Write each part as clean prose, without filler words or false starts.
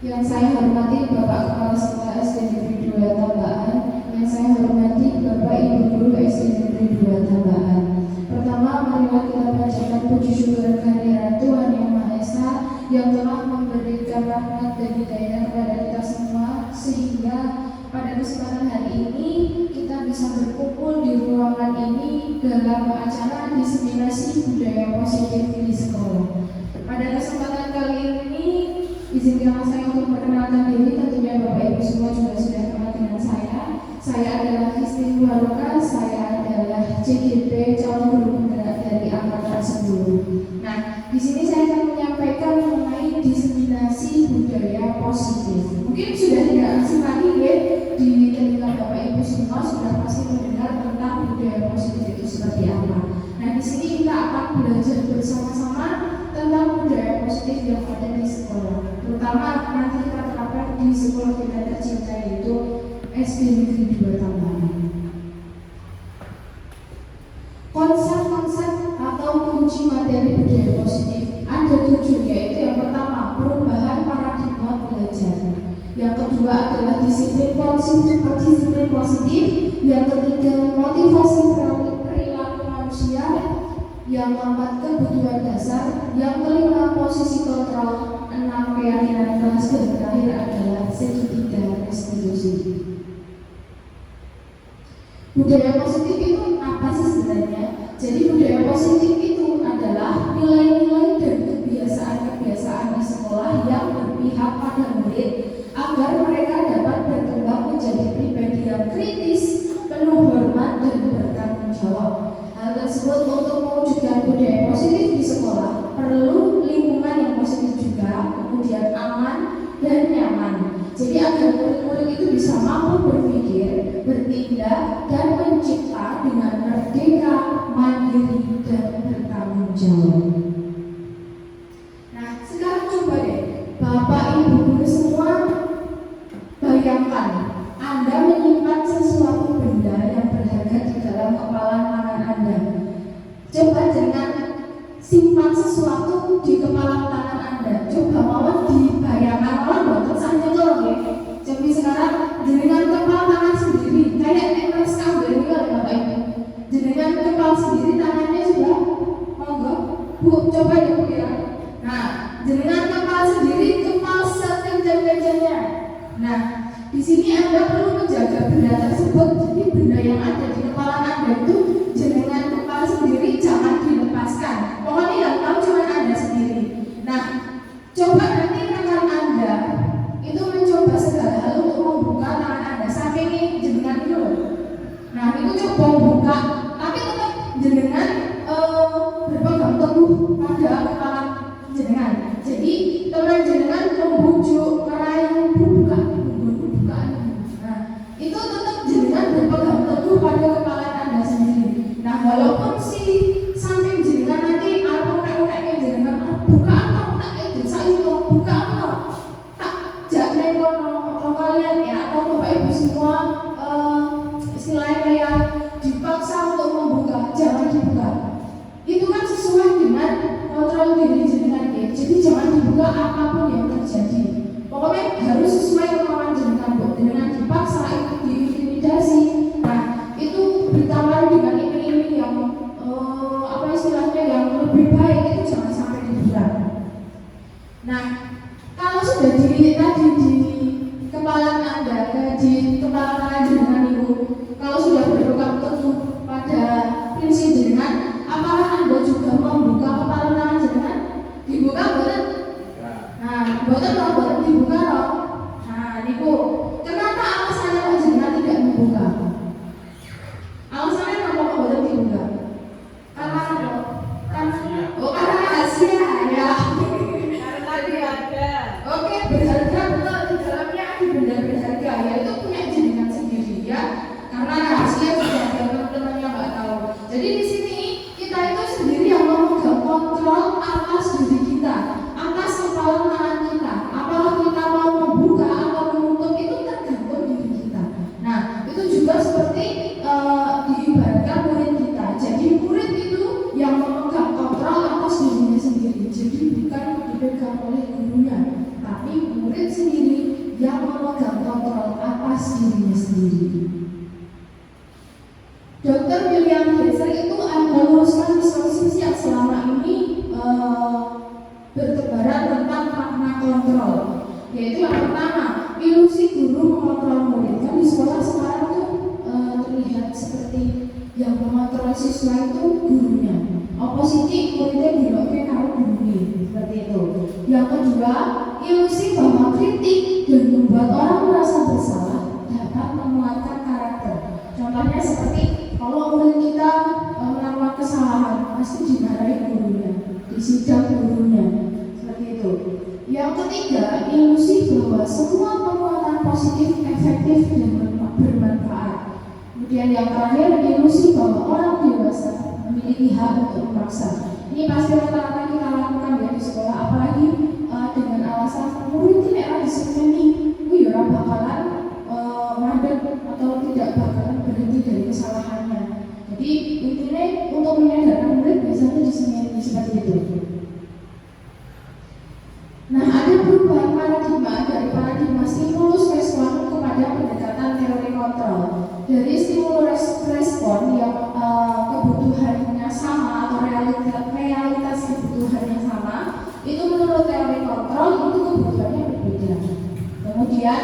Yang saya hormati Bapak Kepala Sekolah SD Negeri 2 Tambahan, yang saya hormati Bapak Ibu Guru SD Negeri 2 Tambahan. Pertama, marilah kita panjatkan puji syukur kehadirat Tuhan Yang Maha Esa yang telah memberikan rahmat dan hidayah kepada kita semua, sehingga pada kesempatan hari ini kita bisa berkumpul di ruangan ini dalam acara diseminasi budaya positif di sekolah. Pada kesempatan kali ini, izinkanlah saya untuk memperkenalkan diri. Tentunya Bapak Ibu semua juga sudah kenal dengan saya. Saya adalah Isti Waroka, saya adalah CGP calon guru penggerak dari angkatan 10. Nah, di sini saya akan menyampaikan mengenai diseminasi budaya positif. Mungkin sudah tidak asing lagi ya di telinga Bapak Ibu semua, sudah pasti mendengar tentang budaya positif itu seperti apa. Nah, di sini kita akan belajar bersama-sama tentang budaya positif yang ada di sekolah, terutama nanti kita terapkan di sekolah kita tercinta, yaitu SD Negeri 2 Tambahan. Konsep-konsep atau kunci materi budaya positif ada 7, yaitu yang pertama perubahan paradigma belajar, yang kedua adalah disiplin positif, yang ketiga motivasi perilaku manusia, yang keempat kebutuhan dasar, yang kelima posisi kontrol, 6 keyakinan kelas, dan terakhir adalah segitiga restitusi. Budaya positif itu apa sih sebenarnya? Jadi budaya positif itu adalah nilai-nilai dan kebiasaan-kebiasaan di sekolah yang berpihak pada murid agar mereka dapat berkembang menjadi pribadi yang kritis, penuh hormat, dan bertanggung jawab. Hal tersebut untuk mewujudkan budaya positif di sekolah perlu lingkungan yang positif juga, kemudian aman dan nyaman. Jadi agar murid-murid itu bisa mampu berpikir, bertindak, dan mencipta dengan merdeka, mandiri, dan bertanggung jawab. Nah, sekarang coba deh Bapak Ibu Guru semua bayangkan Anda menyimpan sesuatu benda yang berharga di dalam kepala tangan Anda. Coba jangan simpan sesuatu di kepala tangan Anda. Coba mawon dibayangkan, mawon boten saja tolong ya. Jadi sekarang dengan kepala tangan sendiri, kayak MS kabel ini oleh Bapak Ibu. Dengan kepala sendiri tangannya sudah monggo Bu, coba ya Bu ya. Nah, dengan kepala sendiri kepala sekencang-kencangnya. Nah, di sini Anda perlu menjaga benda tersebut. Jadi benda yang ada di kepala Anda itu dengan kepala sendiri jangan dilepaskan. Pokoknya yang tahu cuma Anda sendiri. Nah, coba nanti rekan Anda itu mencoba segala hal untuk membuka tangan Anda. Saking ini jenengan itu loh. Nah, itu coba membuka, tapi tetap jenengan berpegang teguh pada kepala jenengan. Jadi teman jenengan membujuk, meraih, buka. Nah, itu tetap jenengan berpegang teguh pada kepala Anda sendiri. Nah, walaupun si samping jenengan nanti unek-uneknya jenengan buka apa itu saya itu buka apa tak jangan kalau kalian ya atau Bapak Ibu semua istilahnya kayak dipaksa untuk membuka, jangan dibuka. Itu kan sesuai dengan kontrol diri jenengan ya. Jadi jangan dibuka apapun yang terjadi. Pokoknya harus sesuai kemauan jenengan. Dengan dipaksa itu diintimidasi. Nah, itu ditawari dengan iming-iming yang apa istilahnya yang lebih baik, itu jangan sampai dibuka. Nah, kalau sudah tadi di kepala Anda, di kepala tangan jenengan itu, kalau sudah berpegang teguh pada prinsip jenengan, apakah Anda juga membuka kepala tangan jenengan? Dibuka boleh? Nah, boleh dibuka loh. Nah, niku. Kenapa alasannya kok jenengan tidak membuka? Alasannya kenapa kok boleh dibuka? Karena karena rahasia ya. Karena dia ada. Oke, berharga betul, di dalamnya ada benda berharga, yaitu punya jenengan sendiri ya. Karena rahasia sudah ada teman-temannya nggak tahu. Jadi di sini kita itu sendiri yang memegang kontrol atas diri kita, atas kepala tangan kita. Apakah kita mau membuka atau menutup itu tergantung diri kita. Nah, itu juga seperti diibaratkan murid kita. Jadi murid itu yang memegang kontrol atas dirinya sendiri. Jadi bukan dipegang oleh gurunya, tapi murid sendiri siswa itu gurunya. Oposisi muridnya diloknya karo gurunya, seperti itu. Yang kedua, ilusi bahwa kritik dan membuat orang merasa bersalah dapat menguatkan karakter. Contohnya seperti kalau murid kita melakukan kesalahan, pasti dimarahi gurunya, disidang gurunya, seperti itu. Yang ketiga, ilusi bahwa semua penguatan positif efektif dan bermanfaat. Kemudian yang terakhir, ilusi bahwa orang dewasa memiliki hak untuk memaksa. Ini pasti rata-rata kita lakukan ya di sekolah, apalagi dengan alasan murid ini era disekeni, ya orang bakalan mandek atau tidak bakalan berhenti dari kesalahannya. Jadi intinya untuk menyadarkan murid biasanya disekeni seperti itu. Nah, ada perubahan paradigma dari paradigma stimulus respon kepada pendekatan teori kontrol. Dari stimulus respon yang kebutuhannya sama atau realitas kebutuhannya sama, itu menurut teori kontrol itu kebutuhannya berbeda. Kemudian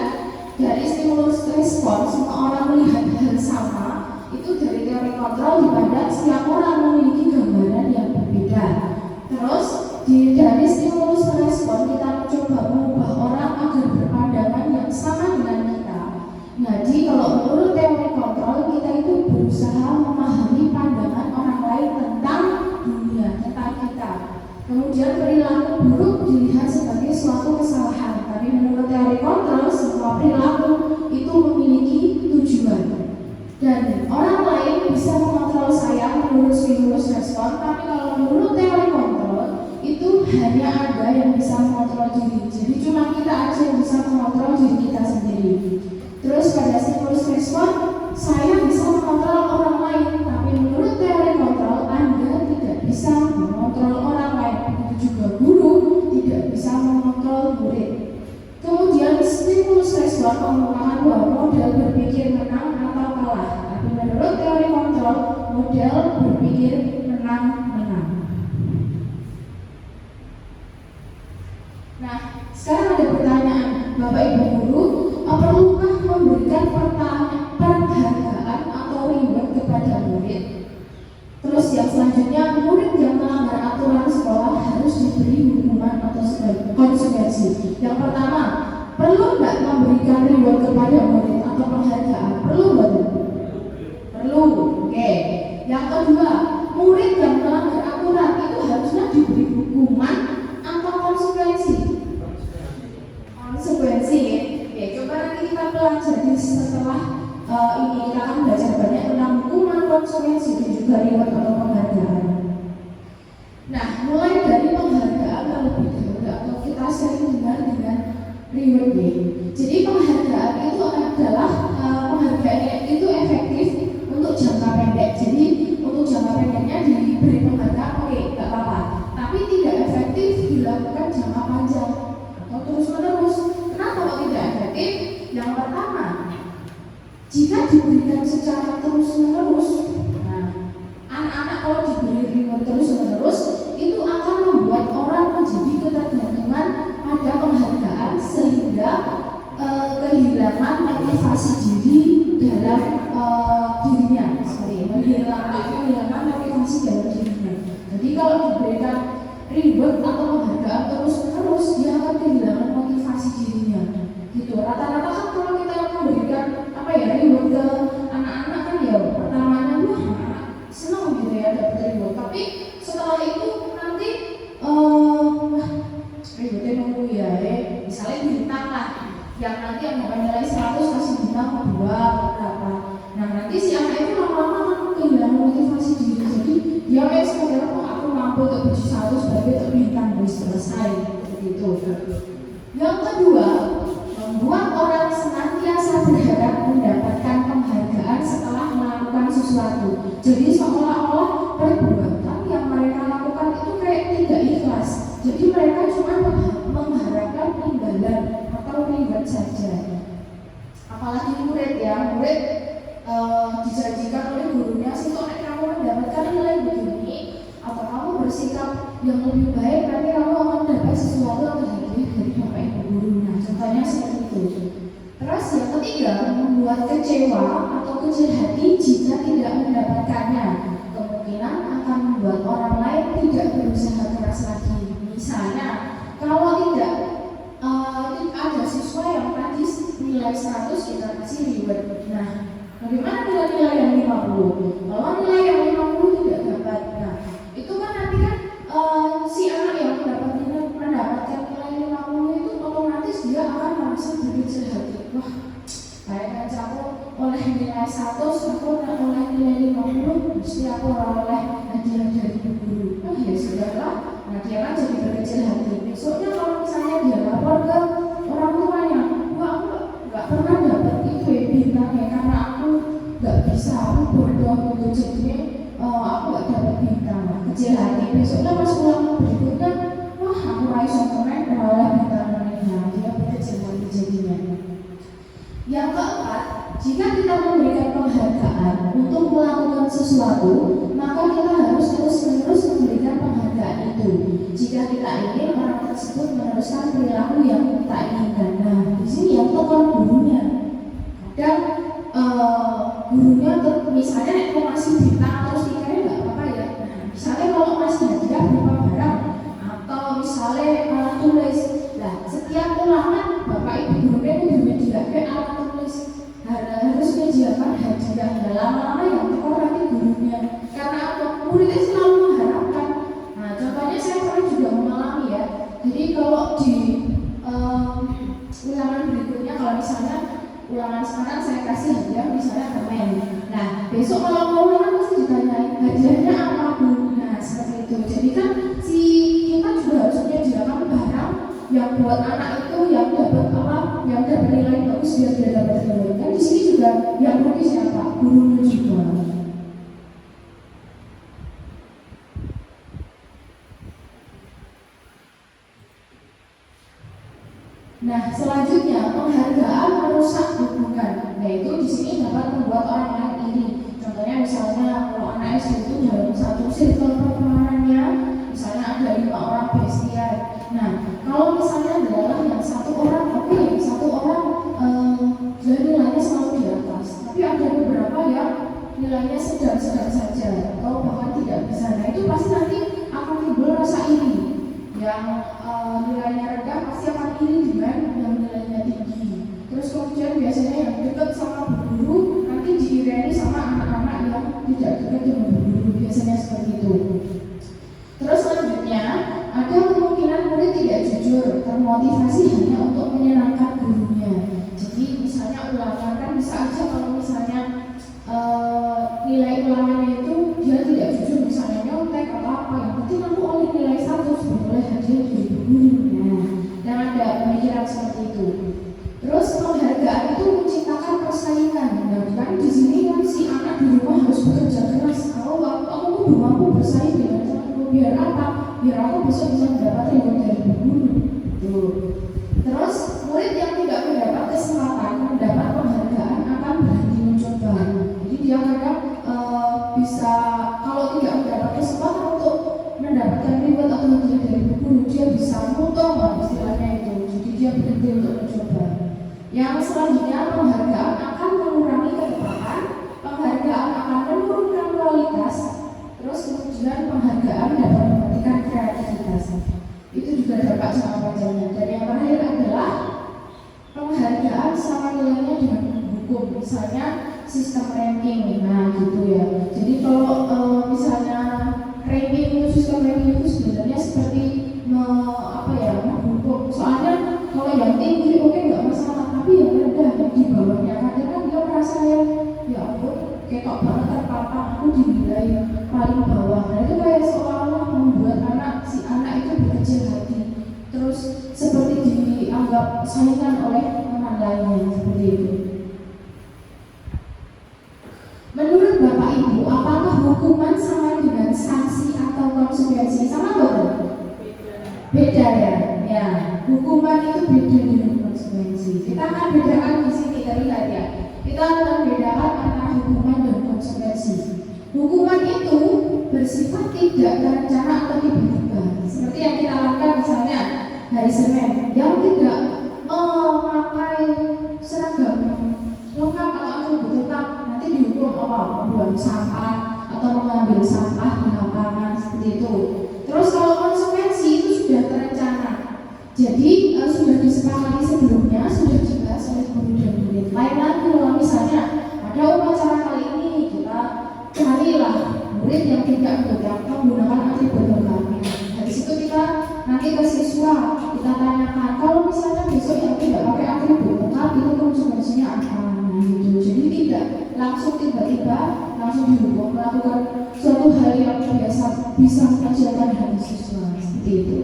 dari stimulus respon semua orang melihat hal sama, itu dari teori kontrol dipandang setiap orang memiliki gambaran yang berbeda. Terus dari stimulus respon kita mencoba mengubah orang agar berpandangan yang sama dengan kita. Jadi kalau menurut teori kontrol kita itu berusaha memahami pandangan orang lain tentang dunia, tentang kita. Kemudian perilaku buruk dilihat sebagai suatu kesalahan. Tapi menurut teori kontrol semua perilaku itu memiliki tujuan. Dan orang lain bisa mengontrol saya menurut stimulus respon, tapi kalau menurut teori kontrol itu hanya ada yang bisa mengontrol diri. Jadi cuma kita aja yang bisa mengontrol diri kita sendiri. Terus pada stimulus respon saya bisa mengontrol orang lain, tapi menurut teori kontrol Anda tidak bisa mengontrol orang lain. Begitu juga guru tidak bisa mengontrol murid. Kemudian stimulus respon merupakan dua model berpikir menang atau kalah. Tapi menurut teori kontrol model berpikir menang-menang. Nah, sekarang ada pertanyaan, Bapak Ibu Guru, perlukah memberikan penghargaan atau reward kepada murid? Terus yang selanjutnya, murid yang melanggar aturan sekolah harus diberi hukuman atau konsekuensi. Yang pertama, perlu nggak memberikan reward kepada murid atau penghargaan? Perlu nggak? Perlu. Oke. Yang kedua, murid yang melanggar aturan itu harusnya diberi hukuman atau konsekuensi? Konsekuensi ya. Oke, coba nanti kita pelajari setelah ini kita akan belajar banyak tentang hukuman, konsekuensi dan juga reward atau penghargaan. Nah, mulai dari penghargaan terlebih dahulu atau kita sering dengar dengan reward. Jadi penghargaan itu adalah penghargaan itu efektif untuk jangka pendek. Jadi untuk jangka pendeknya diberi penghargaan, oke, nggak apa-apa. Tapi tidak efektif dilakukan jangka panjang atau terus menerus. Kenapa kok tidak efektif? Yang pertama, jika diberikan secara terus menerus, anak-anak kalau diberi reward terus menerus itu akan membuat orang menjadi ketergantungan pada penghargaan sehingga kehilangan motivasi diri dalam dirinya, kehilangan motivasi dalam dirinya. Jadi kalau diberikan reward atau penghargaan terus menerus dia akan kehilangan motivasi dirinya. Gitu. Rata-rata kan kalau kita memberikan reward ke anak-anak kan ya pertamanya senang gitu ya dapat reward, tapi setelah itu nanti rewardnya nunggu ya, misalnya bintang lah, yang nanti yang dapat nilai 100 kasih bintang 2 berapa. Nah nanti si anak itu lama-lama kan kehilangan motivasi diri, jadi dia kayak sekedar aku mampu untuk biji 100 sebagai untuk bintang selesai begitu. Yang kedua, membuat orang senantiasa berharap mendapatkan penghargaan setelah melakukan sesuatu. Jadi seolah-olah perbuatan yang mereka lakukan itu kayak tidak ikhlas. Jadi mereka cuma mengharapkan imbalan atau reward saja. Apalagi murid ya, murid dijanjikan oleh gurunya sih kok kamu mendapatkan nilai begini atau kamu bersikap yang lebih baik nanti kamu akan dapat sesuatu atau hadiah dari Bapak Ibu guru. Nah, contohnya seperti itu. Terus yang ketiga, membuat kecewa atau kecil hati jika tidak mendapatkannya. kemungkinan akan membuat orang lain tidak berusaha keras lagi. Misalnya, kalau tidak ada siswa yang tadi nilai 100 kita kasih reward. Nah, bagaimana dengan nilai yang 50? Kalau nilai yang 50 tidak dapat, nah itu kan nanti kan si anak yang mendapatkan nilai 50 itu otomatis dia akan merasa berkecil hati. Wah, kayak aku oleh nilai 100, aku oleh nilai 50, mesti aku oleh hadiah dari guru. Oh ya sudahlah, nah dia kan jadi berkecil hati. Besoknya kalau misalnya dia lapor ke orang tuanya, wah aku nggak pernah dapat itu bintangnya karena aku nggak bisa, aku bodoh gitu, jadinya aku nggak dapat bintang. Kecil hati. Besoknya pas ulang berikutnya, wah aku raiso keren oleh bintang mereka, dia berkecil hati jadinya. Yang keempat, jika kita memberikan penghargaan untuk melakukan sesuatu, maka kita harus terus-menerus memberikan penghargaan itu. Jika kita ingin orang tersebut meneruskan perilaku yang kita inginkan. Nah, di sini yang tekan gurunya. Dan gurunya misalnya itu masih bintang terus dikira nggak apa-apa ya. Nah, misalnya kalau masih hadiah berupa barang atau misalnya alat tulis. Nah, setiap ulangan Bapak Ibu gurunya itu menyediakan alat tulis. Harus menyediakan hadiah. Lama-lama yang tekor nanti gurunya. Karena apa? Muridnya selalu mengharapkan. Nah, contohnya saya pernah juga mengalami ya. Jadi kalau di ulangan berikutnya, kalau misalnya ulangan sekarang saya kasih hadiah misalnya permen. Nah, besok kalau mau ulangan pasti ditanyain hadiahnya apa Bu? Nah, seperti itu. Jadi kan si kita juga harus menyediakan barang yang buat anak itu yang dapat apa? Yang dapat nilai bagus biar dia dapat nilai. Kan di sini juga yang rugi siapa? Gurunya juga. Nah, selanjutnya penghargaan merusak hubungan. Yaitu di sini dapat membuat orang lain iri. Contohnya misalnya kalau anak SD itu dalam satu circle pertemanannya, misalnya ada 5 orang bestian. Nah, kalau misalnya adalah yang satu orang oke, satu orang dia nilainya selalu di atas, tapi ada beberapa yang nilainya sedang-sedang saja atau bahkan tidak bisa. Nah, itu pasti nanti akan timbul rasa iri. Yang nilainya rendah pasti akan iri dengan yang nilainya tinggi. Terus kemudian biasanya yang dekat sama guru nanti diireni sama anak-anak yang tidak dekat dengan guru, biasanya seperti itu. Terus selanjutnya ada kemungkinan murid tidak jujur, termotivasi hanya untuk menyenangkan gurunya. Jadi misalnya ulangan kan bisa aja kalau misalnya nilai ulangannya itu dia tidak jujur, misalnya nyontek atau apa, yang penting aku oleh nilai 1 boleh hadiah dari guru. Nah, dan ada pemikiran seperti itu. Terus penghargaan itu menciptakan persaingan. Nah, kan di sini kan si anak di rumah harus bekerja keras. Kalau aku di rumahku bersaing dengan temanku, biar apa? Biar aku besok bisa mendapat reward dari guru. Tuh. Terus murid yang tidak mendapat kesempatan mendapat penghargaan akan berhenti mencoba. Jadi dia kadang bisa kalau tidak mendapat kesempatan untuk mendapatkan reward atau hadiah dari guru, dia bisa motong istilahnya itu. Jadi dia berhenti untuk mencoba. Yang selanjutnya penghargaan akan mengurangi ketepatan, penghargaan akan menurunkan kualitas, terus kemudian penghargaan dapat mematikan kreativitas. Itu juga dampak jangka panjangnya. Dan yang terakhir adalah penghargaan sama nilainya dengan hukum, misalnya sistem ranking. Nah gitu ya. Jadi kalau misalnya ranking itu, sistem ranking itu sebenarnya seperti menghukum. Soalnya kalau yang tinggi oke nggak masalah, tapi yang rendah yang di bawahnya kadang kan dia merasa ya ampun ketok banget terpapar, aku dinilai paling bawah. Nah itu kayak seolah-olah membuat si anak itu berkecil hati, terus seperti dianggap saingan oleh teman lainnya, seperti itu. Menurut Bapak Ibu, apakah hukuman sama dengan sanksi atau konsekuensi? Sama betul? Beda ya. Ya, hukuman itu beda dengan konsekuensi. Kita akan bedakan di sini, terlihat ya. Kita akan bedakan antara hukuman dan konsekuensi. Hukuman itu bersifat tidak terencana atau tiba-tiba. Seperti yang kita lakukan misalnya hari Senin, yang tidak memakai seragam lengkap atau atribut lengkap nanti dihukum apa? Membuang sampah atau mengambil sampah Jadi sudah disepakati sebelumnya, sudah dibahas oleh guru dan murid. Lain lagi kalau misalnya ada upacara kali ini kita carilah murid yang tidak menggunakan atribut lengkap. Dari situ kita nanti ke siswa kita tanyakan, kalau misalnya besok yang tidak pakai atribut lengkap itu konsekuensinya apa? Gitu. Jadi tidak langsung tiba-tiba langsung dihukum melakukan suatu hal yang biasa bisa menghasilkan hati siswa seperti itu.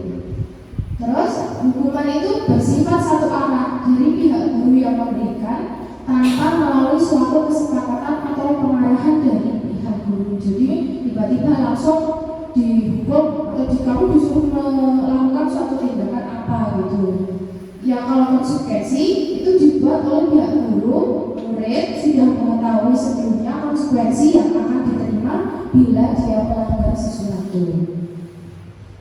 Terus hukuman itu bersifat satu arah dari pihak guru yang memberikan tanpa melalui suatu kesepakatan atau pengarahan dari pihak guru. Jadi tiba-tiba langsung dihukum atau kamu disuruh melakukan suatu tindakan apa gitu. Ya kalau konsekuensi itu dibuat oleh pihak guru, murid sudah mengetahui sebelumnya konsekuensi yang akan diterima bila dia melanggar sesuatu.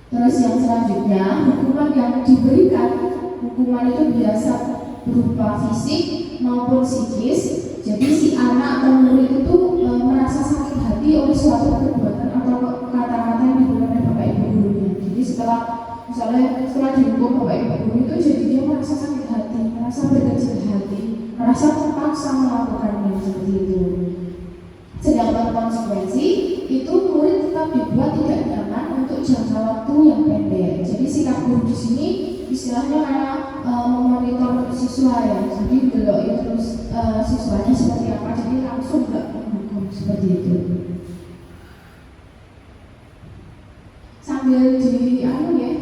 Terus yang selanjutnya, hukuman yang diberikan, hukuman itu biasa berupa fisik maupun psikis. Jadi si anak atau murid itu merasa sakit hati oleh suatu perbuatan atau kata-kata yang diberikan oleh bapak ibu gurunya. Jadi setelah dihukum bapak ibu guru itu, jadi dia merasa sakit hati, merasa berkecil hati, merasa terpaksa melakukannya seperti itu. Sedangkan konsekuensi itu murid tetap dibuat tidak nyaman untuk jangka waktu yang pendek. Jadi sikap guru di sini istilahnya kayak memonitor siswa ya. Jadi delok itu terus siswanya seperti apa. Jadi langsung nggak menghukum seperti itu. Sambil dinikmati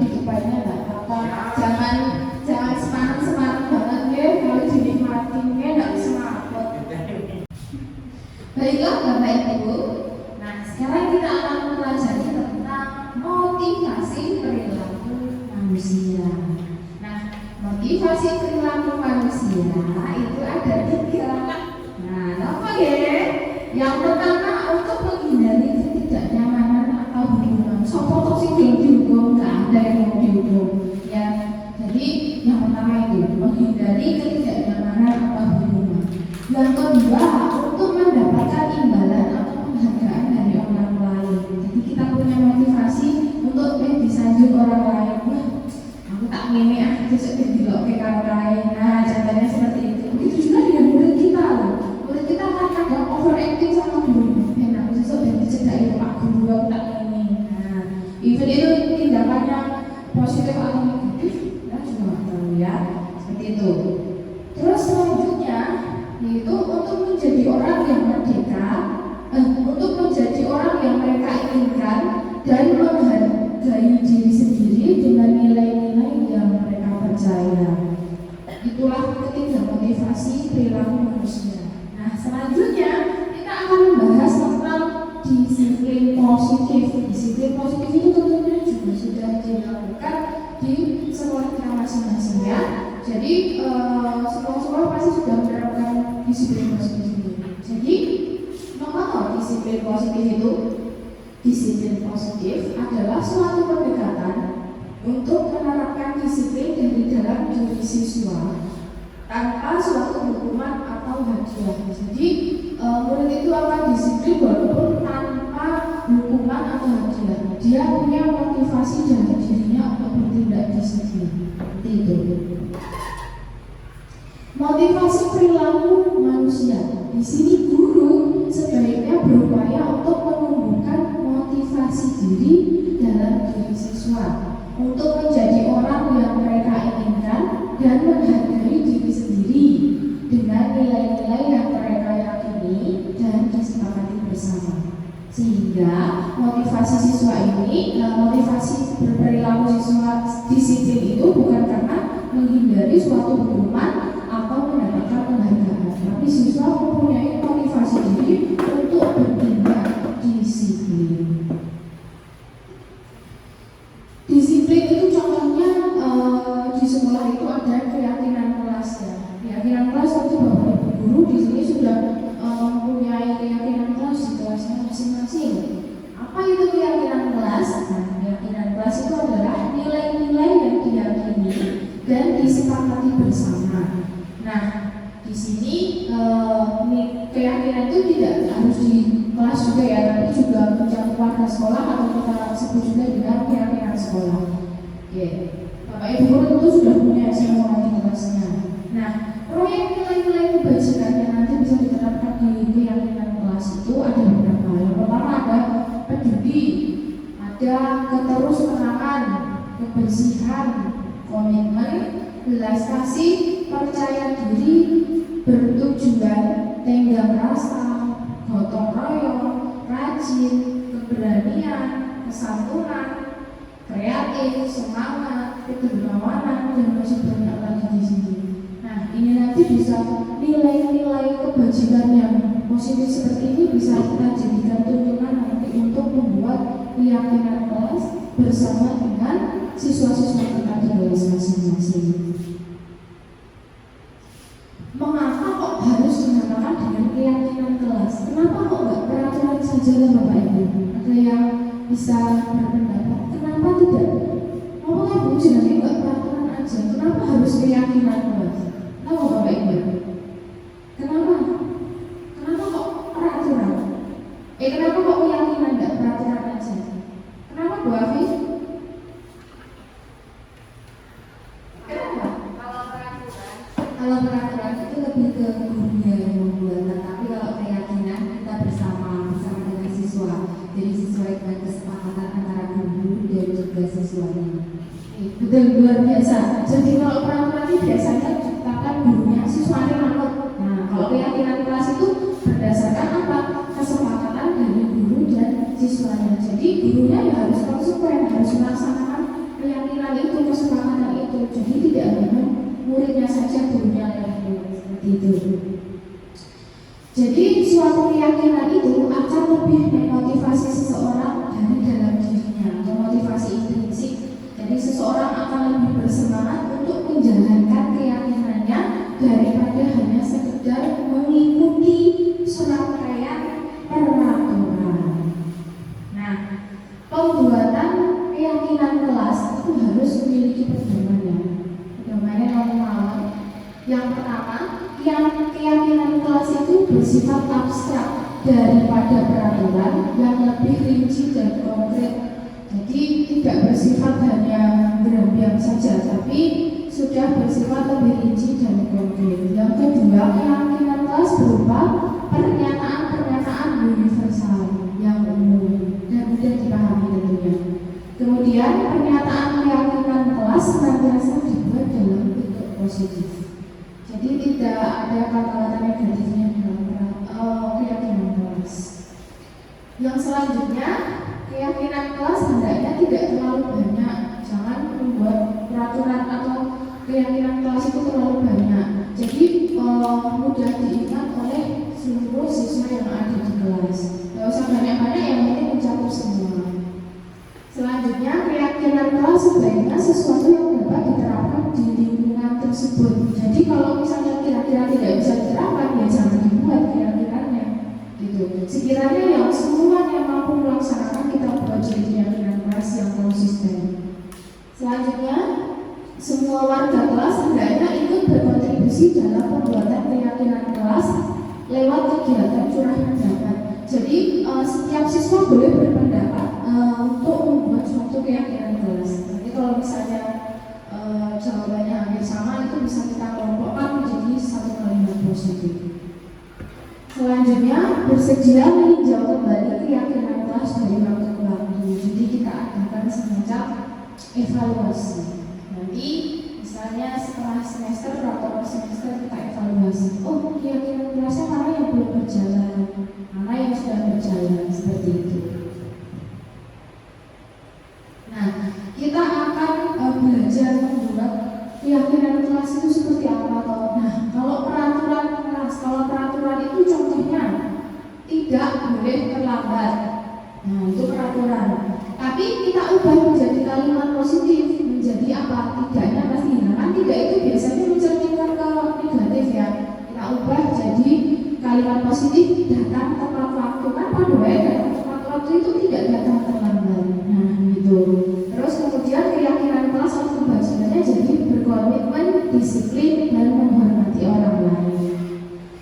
di depannya nggak apa. Jangan semangat banget ya kalau dinikmatinya nggak semangat. Baiklah Bapak Ibu, nah sekarang kita akan mempelajari tentang motivasi perilaku manusia. Nah, motivasi perilaku manusia itu ada 3. Nah, apa ya? Yang pertama untuk menghindari ketidaknyamanan atau hubungan. Sopo sih belum dihukum, nggak ada yang mau dihukum. Ya, jadi yang pertama itu menghindari ketidaknyamanan atau hubungan. Yang kedua untuk mendapatkan imbalan atau penghargaan dari orang lain. Jadi kita punya motivasi untuk disanjung orang lain. Wah, aku tak ngene besok dilok ke orang lain. Nah, contohnya seperti itu. Begitu juga dengan murid kita loh. Murid kita kan kadang overacting sama guru. Aku besok dan dicedai Pak Guru aku tak ngene. Nah, even itu tindakannya positif atau negatif, kita juga nggak tahu ya. Seperti itu. Terus selanjutnya yaitu untuk menjadi orang yang merdeka, untuk menjadi orang yang mereka inginkan dan menghargai diri sendiri dengan nilai-nilai yang mereka percaya. Itulah ketiga motivasi perilaku manusia. Nah, selanjutnya kita akan membahas tentang disiplin positif. Disiplin positif itu tentunya juga sudah dilakukan di sekolah kita masing-masing ya. Jadi sekolah-sekolah pasti sudah menerapkan disiplin positif ini. Jadi mengapa disiplin positif itu? Disiplin positif adalah suatu pendekatan untuk menerapkan disiplin dari dalam diri siswa tanpa suatu hukuman atau hadiah. Jadi murid itu akan disiplin walaupun tanpa hukuman atau hadiah. Dia punya motivasi dari dirinya untuk bertindak disiplin. Seperti itu. Motivasi perilaku manusia. Di sini guru sebaiknya berupaya untuk menumbuhkan motivasi diri dalam diri siswa untuk menjadi orang yang mereka inginkan dan menghargai diri sendiri dengan nilai-nilai yang mereka yakini dan disepakati bersama. Sehingga motivasi siswa ini, motivasi berperilaku siswa disiplin itu bukan karena menghindari suatu hukuman atau mendapatkan penghargaan, tapi siswa mempunyai motivasi diri untuk bertindak disiplin. Disiplin itu contohnya di sekolah itu ada keyakinan kelas ya. Keyakinan kelas itu bapak ibu guru di sini sudah mempunyai keyakinan kelas di kelasnya masing-masing. Apa itu keyakinan kelas? Nah, keyakinan kelas itu adalah nilai-nilai yang diyakini dan disepakati bersama. Nah, di sini keyakinan itu tidak harus di kelas juga ya, tapi juga mencakup warga sekolah atau kita sebut juga dengan keyakinan sekolah. Oke, Bapak Ibu guru tentu sudah punya semua di kelasnya. Nah, proyek nilai-nilai kebajikan yang nanti bisa diterapkan di keyakinan kelas itu ada beberapa. Yang pertama ada peduli, ada keterus-terangan, kebersihan, komitmen, belas kasih, percaya diri, bertujuan, tenggang rasa, gotong royong, rajin, keberanian, kesantunan, kreatif, semangat, kedermawanan, dan masih banyak lagi di sini. Nah, ini nanti bisa nilai-nilai kebajikan yang positif seperti ini bisa kita jadikan tuntunan nanti untuk membuat keyakinan kelas bersama dengan siswa-siswa kita di kelas masing-masing. Mengapa kok harus dinamakan dengan keyakinan kelas? Kenapa kok nggak peraturan saja lah Bapak Ibu? Ada yang bisa berpendapat, kenapa tidak? Ngomong Bu, jenenge nggak peraturan aja. Kenapa harus keyakinan kelas? Kenapa Bapak Ibu? Kenapa? Kenapa kok peraturan? Kenapa kok keyakinan nggak peraturan aja? Kenapa Bu Afi? Kenapa? Kalau peraturan itu lebih ke gurunya yang membuat, tapi kalau keyakinan kita bersama dengan siswa. Jadi sesuai dengan kesepakatan antara guru dan juga siswanya. Betul, luar biasa. Jadi kalau peraturan ini biasanya diciptakan gurunya, siswanya manut. Nah, kalau keyakinan kelas itu berdasarkan apa? Kesepakatan dari guru dan siswanya. Jadi gurunya ya harus konsekuen, harus melaksanakan keyakinan itu, kesepakatan itu. Jadi tidak hanya muridnya saja, gurunya yang seperti itu. Jadi suatu keyakinan itu akan lebih memotivasi seseorang dari dalam dirinya, atau motivasi intrinsik. Jadi seseorang akan lebih bersemangat untuk menjalankan keyakinannya daripada hanya sekedar mengikuti serangkaian peraturan. Nah, pembuatan keyakinan kelas itu harus memiliki pedomannya. Pedomannya normal. Yang pertama, keyakinan kelas itu bersifat abstrak daripada peraturan yang lebih rinci dan konkret. Jadi tidak bersifat hanya gerambiang saja, tapi sudah bersifat lebih rinci dan konkret. Yang kedua, keyakinan kelas berupa pernyataan-pernyataan universal yang umum dan mudah dipahami tentunya. Kemudian pernyataan keyakinan kelas senantiasa dibuat dalam bentuk positif. Jadi tidak ada kata-kata negatifnya dalam keyakinan kelas. Yang selanjutnya, keyakinan kelas hendaknya tidak terlalu banyak. Jangan membuat peraturan atau keyakinan kelas itu terlalu banyak. Jadi mudah diingat oleh seluruh siswa yang ada di kelas. Tidak usah banyak-banyak, yang penting mencakup semua. Selanjutnya, keyakinan kelas sebaiknya sesuatu yang dapat diterapkan di lingkungan tersebut. Jadi kalau misalnya kira-kira tidak bisa diterapkan, ya jangan dibuat keyakinannya. Gitu. Sekiranya yang semuanya mampu melaksanakan, kita buat jadi keyakinan kelas yang konsisten. Selanjutnya, semua warga kelas hendaknya ikut berkontribusi dalam pembuatan keyakinan kelas lewat kegiatan curah pendapat. Jadi setiap siswa boleh berpendapat untuk membuat suatu keyakinan kelas. Jadi kalau misalnya jawabannya hampir sama, itu bisa kita kelompokkan menjadi satu kalimat positif. Selanjutnya, bersedia meninjau kembali keyakinan kelas dari waktu ke waktu. Jadi kita adakan semacam evaluasi. Nanti misalnya setelah semester atau semester kita evaluasi. Oh, keyakinan kelasnya mana yang belum berjalan, mana yang sudah berjalan, seperti itu. Nah, kita akan belajar membuat keyakinan kelas itu seperti apa toh. Nah, kalau peraturan kelas, kalau peraturan itu contohnya tidak boleh terlambat. Nah, itu peraturan. Tapi kita ubah menjadi kalimat positif, menjadi apa? Tidaknya pasti. Nah, kan tidak itu biasanya mencerminkan ke negatif ya. Kita ubah jadi kalimat positif, datang tepat waktu. Kan pada datang tepat waktu itu tidak datang terlambat. Nah, gitu. Terus kemudian keyakinan kelas atau kebajikannya jadi berkomitmen, disiplin, dan menghormati orang lain.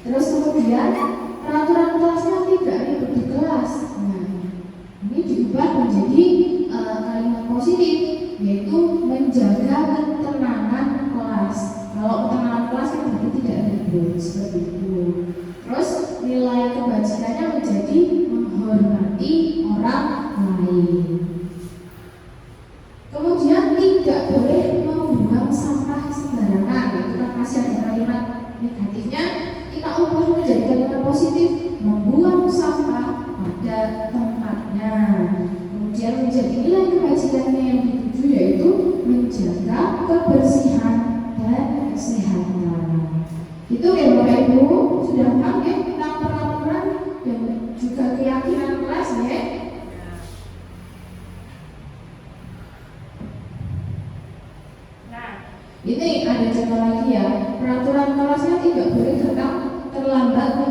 Terus kemudian peraturan kelasnya tidak ribet di kelas. Nah, ini diubah menjadi kalimat positif, yaitu kebajikannya menjadi menghormati orang lain. Kemudian tidak boleh membuang sampah sembarangan. Itu kan masih ada kalimat negatifnya. Kita ubah menjadi kalimat positif, membuang sampah pada tempatnya. Kemudian menjadi nilai kebajikannya yang dituju yaitu menjaga kebersihan dan kesehatan. Itu ya Bapak Ibu, sudah paham ya tentang peraturan dan juga keyakinan kelas ya. Nah, ini ada contoh lagi ya. Peraturan kelasnya tidak boleh datang terlambat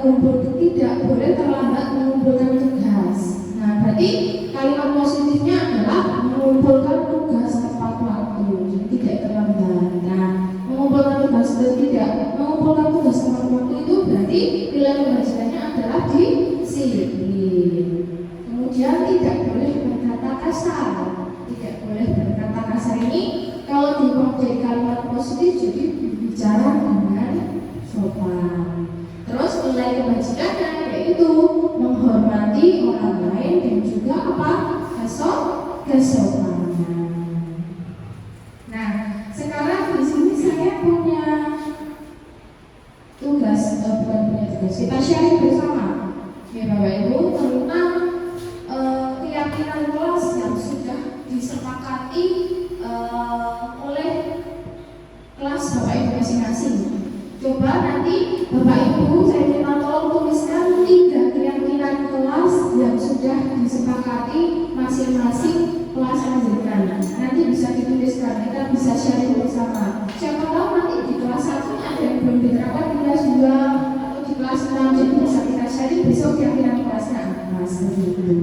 mengumpulkan tugas. Nah, berarti kalimat positifnya adalah mengumpulkan tugas tepat waktu, jadi tidak terlambat. Nah, mengumpulkan tugas tepat waktu itu berarti nilai kebajikannya adalah disiplin. Kemudian tidak boleh berkata kasar. Tidak boleh berkata kasar ini kalau diubah menjadi kalimat positif jadi bicara dengan sopan. Terus nilai kebajikannya yaitu menghormati orang lain dan juga apa? Kesopanan. Nah, sekarang di sini saya punya tugas, kita sharing bersama ya Bapak Ibu tentang keyakinan kelas yang sudah disepakati oleh kelas Bapak Ibu masing-masing. Coba nanti Bapak Ibu saya minta tolong tuliskan 3 keyakinan kelas yang sudah disepakati masing-masing kelas panjenengan. Nanti bisa dituliskan, kita bisa sharing bersama. Siapa tahu nanti di kelas 1 ada yang belum diterapkan di kelas 2 atau di kelas 6, jadi bisa kita sharing besok keyakinan kelasnya apa seperti itu.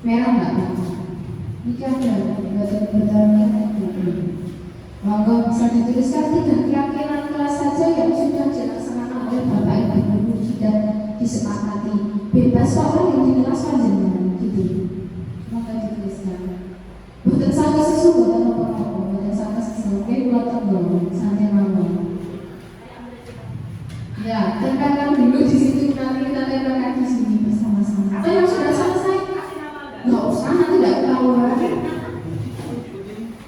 Merah nggak? Ini kan bertanya. Monggo bisa dituliskan 3 keyakinan kelas saja yang sudah dilaksanakan oleh Bapak Ibu guru dan disepakati. Bebas soal yang di kelas panjenengan gitu. Monggo dituliskan. Boten saged sesuatu apa-apa, boten saged sesuatu kula tembung santai mawon. Ya, tempelkan dulu di situ, nanti kita tempelkan di sini bersama-sama. Atau yang sudah selesai? Nggak usah, nanti tidak ketahuan.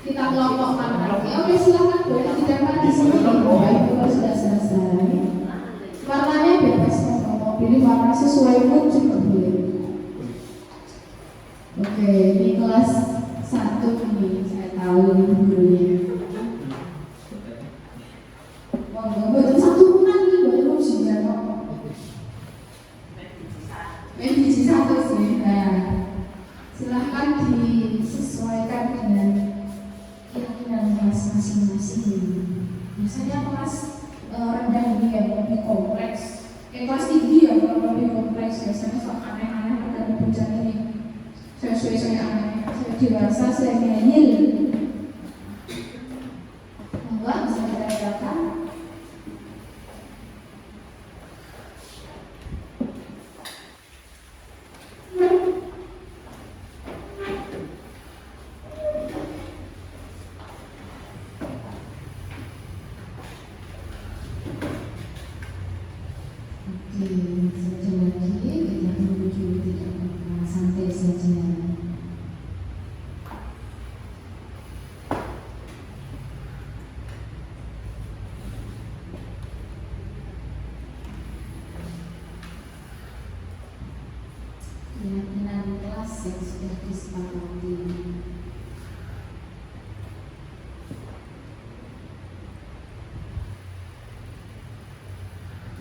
Kita kelompokkan lagi. Oke, silakan boleh ditempel di sini. Baik, kalau sudah selesai. Warnanya bebas, mau pilih warna sesuai mood juga boleh. Oke, ini kelas 1 ini saya tahu gurunya. Betul satu bulan ini baru sudah kok. Edisi 1 sih. Nah, silahkan disesuaikan dengan keyakinan kelas masing-masing. Misalnya kelas rendah ini yang lebih kompleks, kelas tinggi yang lebih kompleks. Biasanya soal aneh-aneh dan bujang ini. Saya aneh, saya dewasa, saya ngeyel. Enggak bisa dikatakan. Santai saja. Keyakinan kelas yang sudah disepakati.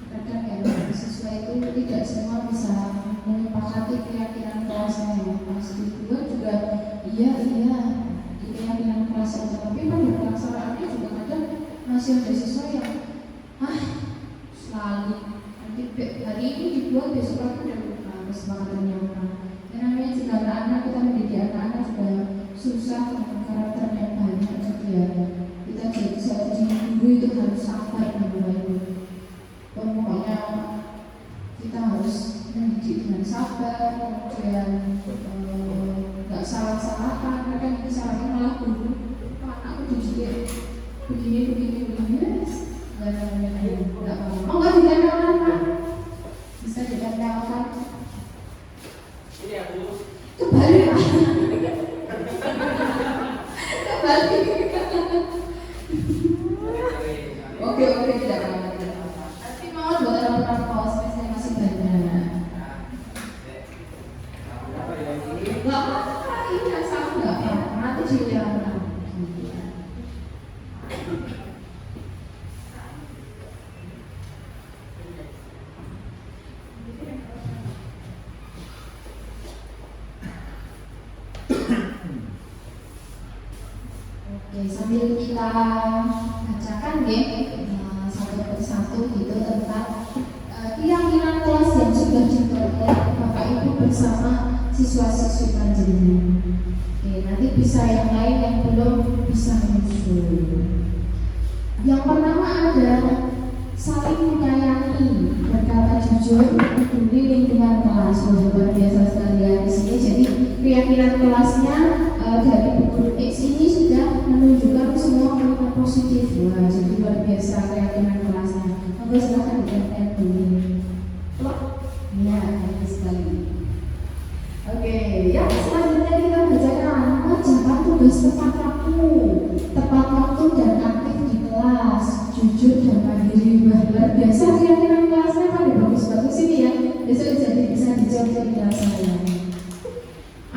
Kadang yang sesuai itu tidak semua bisa menyepakati keyakinan kelasnya. Kelas kedua juga iya di keyakinan kelasnya, tapi pada pelaksanaannya juga kadang masih ada siswa yang selalu nanti hari ini dibuat, besok aku udah lupa kesepakatannya apa. Dan namanya juga anak-anak, kita mendidik anak-anak juga susah dengan karakternya banyak, jadi ya kita jadi guru itu harus sabar dan baik. Pokoknya kita harus mendidik dengan sabar, kemudian nggak salah-salahan. Kadang kita salahnya malah guru, anakku dididik begini dan nggak apa-apa. Nggak ditempelkan kan? Bisa ditempelkan. Ini aku Kembali lah. Oke, tidak apa-apa. Nanti mau buat laporan pos, saya masih banyak. Nggak apa-apa, ini asal nggak apa-apa. Nanti dilihat. Oke, sambil kita bacakan ya satu persatu gitu tentang keyakinan kelas yang sudah diperoleh Bapak Ibu bersama siswa-siswi panjenengan. Oke, nanti bisa yang lain yang belum bisa menyusul. Yang pertama ada saling menyayangi, berkata jujur, peduli lingkungan kelas. Luar biasa sekali di sini. Jadi keyakinan kelasnya dari buku X ini sudah menunjukkan semua kalimat positif. Wah, jadi luar biasa keyakinan kelasnya. Monggo silakan ditempel dulu. Ya, bagus sekali. Oke, yang selanjutnya kita bacakan mengerjakan tugas tepat waktu dan aktif di kelas, jujur dan mandiri. Luar biasa keyakinan kelasnya pada bagus-bagus ini ya. Besok jadi bisa dicontoh di kelas saya.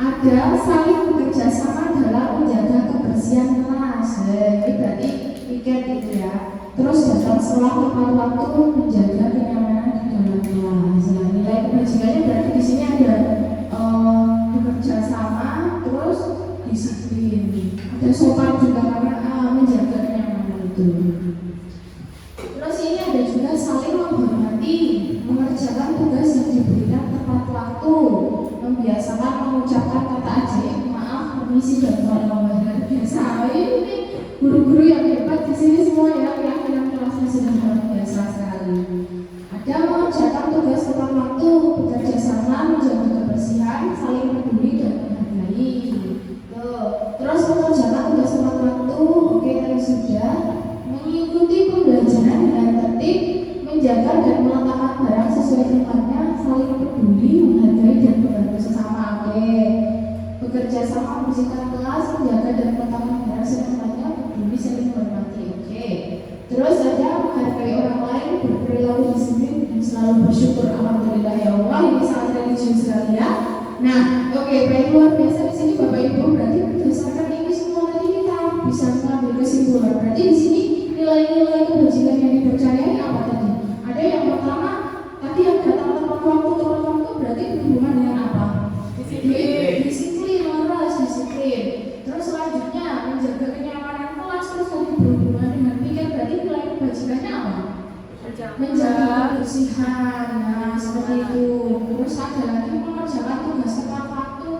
Ada saling bekerja sama dalam menjaga kebersihan kelas. Ini berarti weekend itu ya. Terus datang setelah tepat waktu menjaga kenyamanan di dalam kelas. Nah, nilai kebajikannya berarti di sini ada bekerja sama, terus disiplin. Ada sopan juga karena menjaga kenyamanan itu. Terus ini ada juga saling menghormati, mengerjakan tugas yang diberikan tepat waktu, membiasakan mengucapkan kata ajaib, maaf, permisi dan tolong. Biasa. Ini guru-guru yang hebat di sini semua ya, keyakinan kelasnya sudah luar biasa sekali. Ada mengerjakan tugas tepat waktu, bekerja sama, menjaga kebersihan, saling peduli dan menghargai. Terus mengerjakan tugas tepat waktu, oke tadi sudah. Mengikuti pembelajaran dengan tertib, menjaga dan meletakkan barang sesuai tempatnya, saling peduli, menghargai dan membantu sesama. Oke. Bekerja sama, membersihkan kelas, menjaga dan meletakkan barang sesuai tempatnya, peduli, saling menghormati. Oke. Terus ada menghargai orang lain, berperilaku disiplin dan selalu bersyukur. Alhamdulillah ya Allah, ini sangat religius sekali ya. Nah, oke, baik, luar biasa di sini Bapak Ibu. Berarti berdasarkan ini semua tadi kita bisa mengambil kesimpulan. Berarti di sini nilai-nilai kebajikan yang dipercayai apa tadi? Ada yang pertama, tadi yang datang tepat waktu berarti berhubungan dengan apa? Disiplin, harus disiplin. Terus selanjutnya menjaga kenyamanan kelas, terus tadi berhubungan dengan pikir, berarti nilai kebajikannya apa? Menjaga kebersihan, nah seperti itu. Terus ada lagi mengerjakan tugas tepat waktu.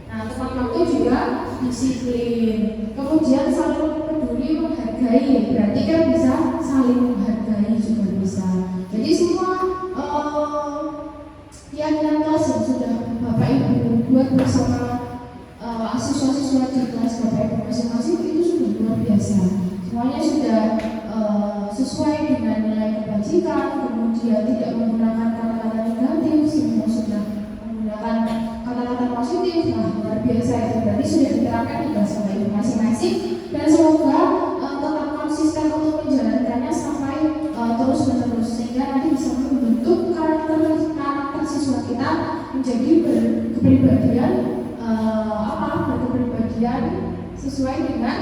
Nah tepat waktu juga disiplin. Kemudian saling peduli, menghargai, berarti kan bisa saling menghargai juga bisa. Jadi semua keyakinan kelas yang sudah Bapak Ibu buat bersama siswa-siswa di kelas Bapak Ibu masing-masing itu sudah luar biasa. Semuanya sudah sesuai dengan nilai kebajikan, kemudian tidak menggunakan kata-kata negatif, semua sudah menggunakan kata-kata positif. Nah, luar biasa itu berarti sudah diterapkan di kelas Bapak Ibu masing-masing, dan semoga tetap konsisten untuk menjalankannya sampai terus-menerus sehingga nanti bisa membentuk karakter siswa kita menjadi berkepribadian berkepribadian sesuai dengan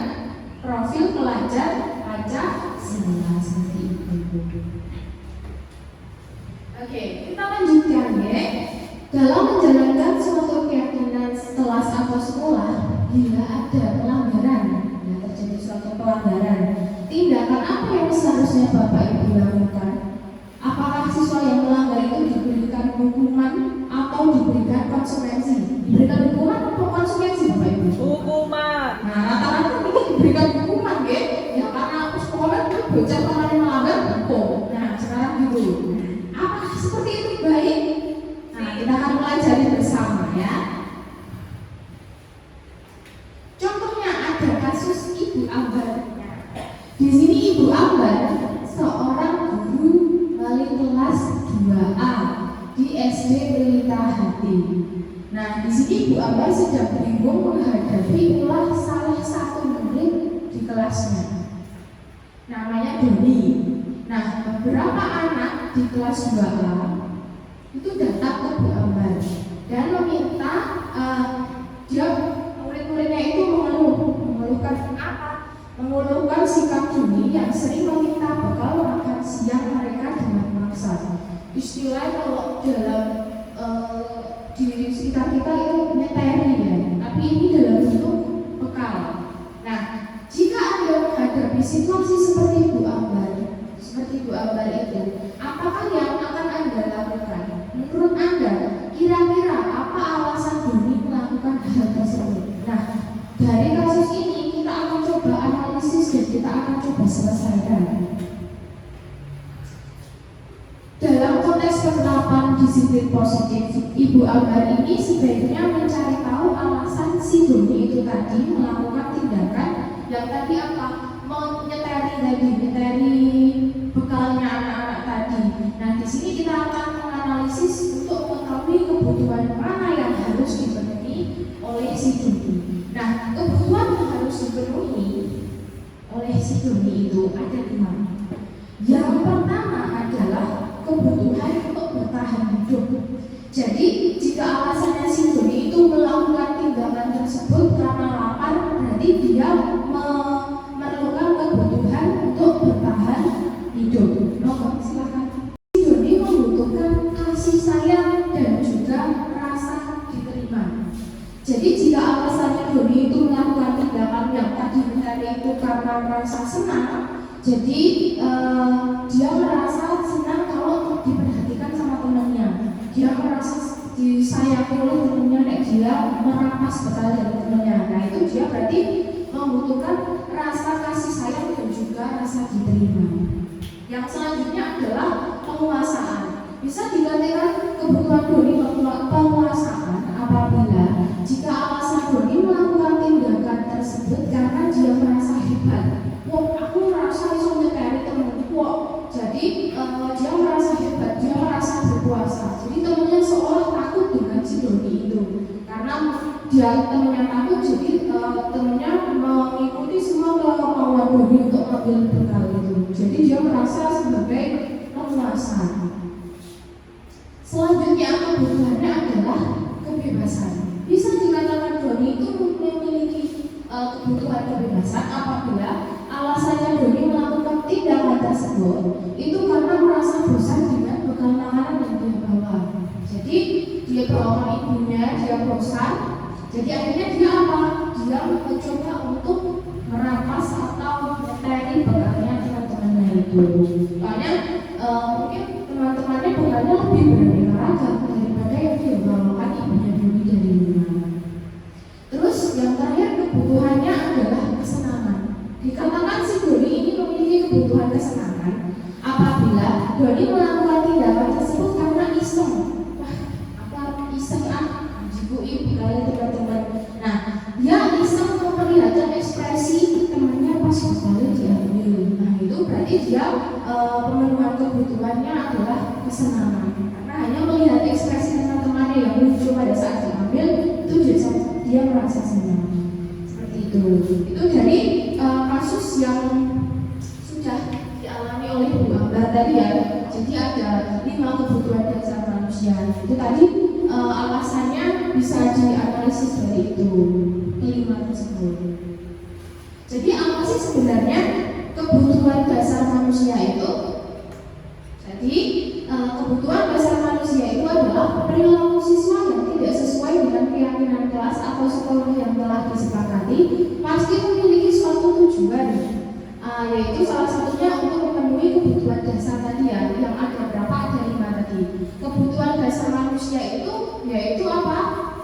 profil pelajar Pancasila seperti itu. Oke, kita lanjutkan ya. Dalam menjalankan suatu keyakinan kelas atau sekolah, bila ada pelanggaran, terjadi suatu pelanggaran, tindakan apa yang seharusnya Bapak Ibu lakukan? Apakah siswa yang melanggar itu diberikan hukuman atau diberikan konsekuensi? Diberikan hukuman atau konsekuensi, Bapak Ibu? Hukuman. Nah, rata-rata ini diberikan hukuman, ya, karena sekolah itu bocah kemarin melanggar hukum. Nah, sekarang gitu. Apakah seperti itu baik? Nah, kita akan pelajari bersama, ya. Contohnya ada kasus Ibu Ambar. Di sini Ibu Ambar seorang guru wali kelas 2A di SD Pelita Hati. Nah, di sini Ibu Ambar sedang bingung menghadapi ulah salah satu murid di kelasnya. Namanya Doni. Nah, beberapa anak di kelas 2A itu datang ke Bu Ambar dan meminta dia murid-muridnya itu mengeluhkan apa? Mengeluhkan sikap Doni yang sering meminta bekal makan siang mereka dengan maksa. Istilah kalau dalam di sekitar kita itu nyeteri, ya, tapi ini dalam bentuk bekal. Nah, jika Anda menghadapi situasi seperti Bu Ambar itu, apakah yang akan Anda lakukan? Menurut Anda, kira-kira apa alasan Doni melakukan hal tersebut? Nah, dari kasus ini kita akan coba analisis dan kita akan coba selesaikan. Dalam konteks penerapan disiplin positif, Ibu Ambar ini sebaiknya mencari tahu alasan si Doni itu tadi melakukan tindakan yang tadi apa? Menyeteri bekalnya anak-anak tadi. Nah, di sini kita akan menganalisis untuk mengetahui kebutuhan mana yang harus dipenuhi oleh si Doni. Nah, kebutuhan yang harus dipenuhi oleh si Doni itu ada 5. Yang pertama adalah kebutuhan untuk bertahan hidup. Jadi, jika alasannya si Doni itu melakukan tindakan tersebut karena lapar, berarti dia memerlukan kebutuhan untuk bertahan hidup. Silakan. Si Doni membutuhkan kasih sayang dan juga rasa diterima. Jadi, jika alasannya Doni itu melakukan tindakan yang tadi itu karena merasa senang, jadi dia merasa senang kalau diperhatikan sama temannya. Dia merasa disayangi oleh temannya, dia merampas bekal dari temannya. Nah, itu dia berarti membutuhkan rasa kasih sayang dan juga rasa diterima. Yang selanjutnya adalah penguasaan. Bisa digantikan kebutuhan Doni penguasaan apabila jika alasan Doni melakukan tindakan tersebut karena dia merasa hebat. Wah, aku merasa bisa nyeteri temanku kok. Jadi dia merasa hebat, dia merasa berkuasa. Jadi temannya seolah takut dengan si Doni itu. Karena dia temannya takut, jadi temannya mengikuti semua kemauan Doni untuk mengambil bekal itu. Jadi dia merasa sebagai penguasa. Selanjutnya kebutuhannya adalah kebebasan. Bisa dikatakan Doni itu memiliki kebutuhan kebebasan apabila alasannya Doni melakukan tindakan tersebut itu karena merasa bosan dengan bekal makanan yang dia bawa. Jadi dia bawa ibunya, dia bosan. Jadi akhirnya dia apa? Dia mencoba untuk merampas atau mencari bekalnya teman-temannya itu. Soalnya mungkin teman-temannya bekalnya lebih beraneka ragam daripada yang dia bawakan ibunya Doni dari rumah. Terus yang terakhir kebutuhannya adalah kesenangan. Dikatakan si Doni ini memiliki kebutuhan kesenangan apabila Doni melakukan tindakan tersebut karena iseng. Wah, apa iseng jikuin kalian teman-teman. Nah, dia iseng memperlihatkan ekspresi temannya pas sekali diambil. Nah, itu berarti dia pemenuhan kebutuhannya adalah kesenangan. Karena hanya melihat ekspresi teman-temannya yang lucu pada saat diambil, itu dia merasa senang. Seperti itu. Itu dari kasus yang sudah dialami oleh Bu Ambar tadi, ya. Jadi ada 5 kebutuhan dasar manusia. Itu tadi alasannya bisa dianalisis dari itu 5 tersebut. Jadi apa sih sebenarnya kebutuhan dasar manusia itu? Jadi kebutuhan dasar manusia itu adalah perilaku siswa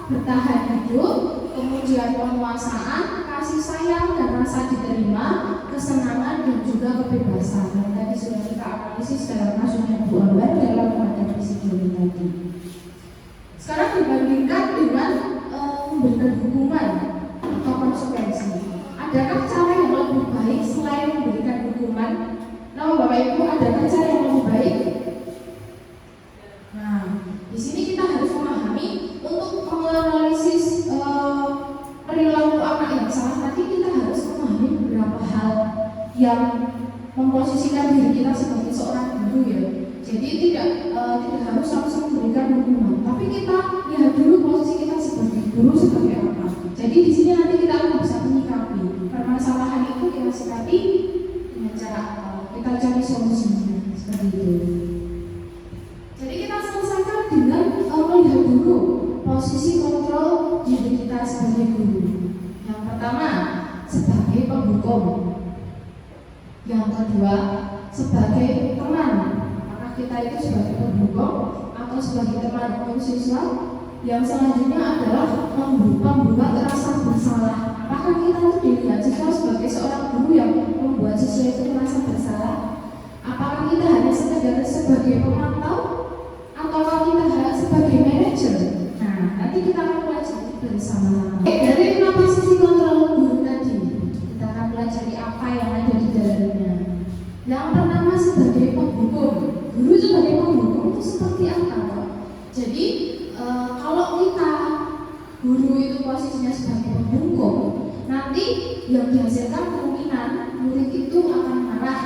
bertahan hidup, kemudian penguasaan, kasih sayang dan rasa diterima, kesenangan dan juga kebebasan. Dan tadi sudah kita analisis dalam kasusnya Bu Ambar dalam menghadapi si Joni tadi. Sekarang dibandingkan dengan memberikan hukuman atau konsekuensi, adakah cara yang lebih baik selain memberikan hukuman? Nah, Bapak Ibu, adakah cara yang lebih baik? Nah, di sini kita harus memahami untuk menganalisis perilaku anak yang salah tadi, kita harus memahami beberapa hal yang memposisikan diri kita sebagai seorang guru ya. Jadi tidak harus langsung memberikan hukuman, tapi kita lihat dulu posisi kita sebagai guru sebagai apa. Jadi di sini nanti kita akan bisa menyikapi permasalahan itu, kita sikapi dengan cara apa, kita cari solusinya seperti itu. Jadi kita selesaikan dengan melihat dulu posisi kontrol diri kita sebagai guru. Yang pertama sebagai penghukum, yang kedua sebagai teman. Kita itu sebagai penghukum atau sebagai teman untuk siswa. Yang selanjutnya adalah membuat rasa bersalah. Apakah kita itu dilihat siswa sebagai seorang guru yang membuat siswa itu merasa bersalah? Apakah kita hanya sekedar sebagai pemantau atau kita hanya sebagai manajer? Nah, nanti kita akan pelajari bersama-sama. Dari kenapa sisi kontrol guru tadi, kita akan pelajari apa yang ada di dalamnya. Yang pertama sebagai penghukum. Guru sebagai penghukum itu seperti apa? Jadi kalau kita guru itu posisinya sebagai penghukum, nanti yang dihasilkan kemungkinan murid itu akan marah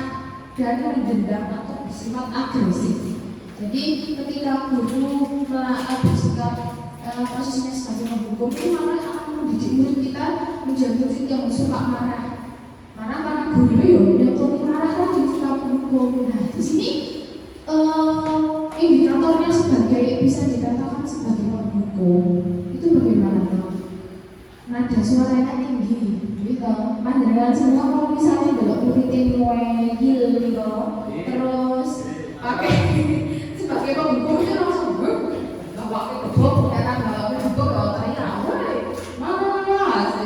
dan mendendam atau bersifat agresif. Jadi ketika guru bersikap posisinya sebagai penghukum, itu malah akan mendidik murid kita menjadi murid yang suka marah. Karena guru yang marah kan suka penghukum. Nah, di sini indikatornya sebagai bisa dikatakan sebagai penghukum itu bagaimana? Nada suaranya tinggi, gitu. Pandangan semua kalau misalnya belok muridnya ngeyel gitu, terus pakai sebagai penghukum itu langsung bawa ke gebok, ternyata bawa ke gebok, bawa tanya, mana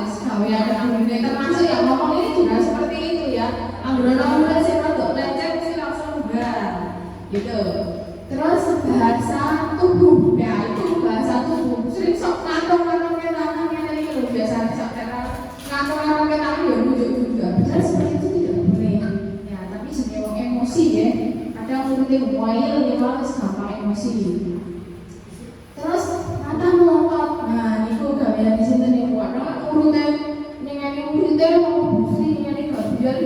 sekali ada anggota termasuk yang ngomong ini juga seperti itu ya. Anggota saya untuk lecet sih langsung enggak. Gitu. Terus bahasa tubuh, ya itu bahasa tubuh. Sering sok kantong-kantong tangannya tadi kalau biasa sok kantong-kantong tangan ya nunjuk juga. Benar seperti itu tidak boleh. Ya, tapi sebagai emosi ya. Ada murid moil dia malah gampang emosi. Terus mata melotot. Nah, itu gawean di sini nih buat muridnya ngene muridnya mau busri ngene kok. Jadi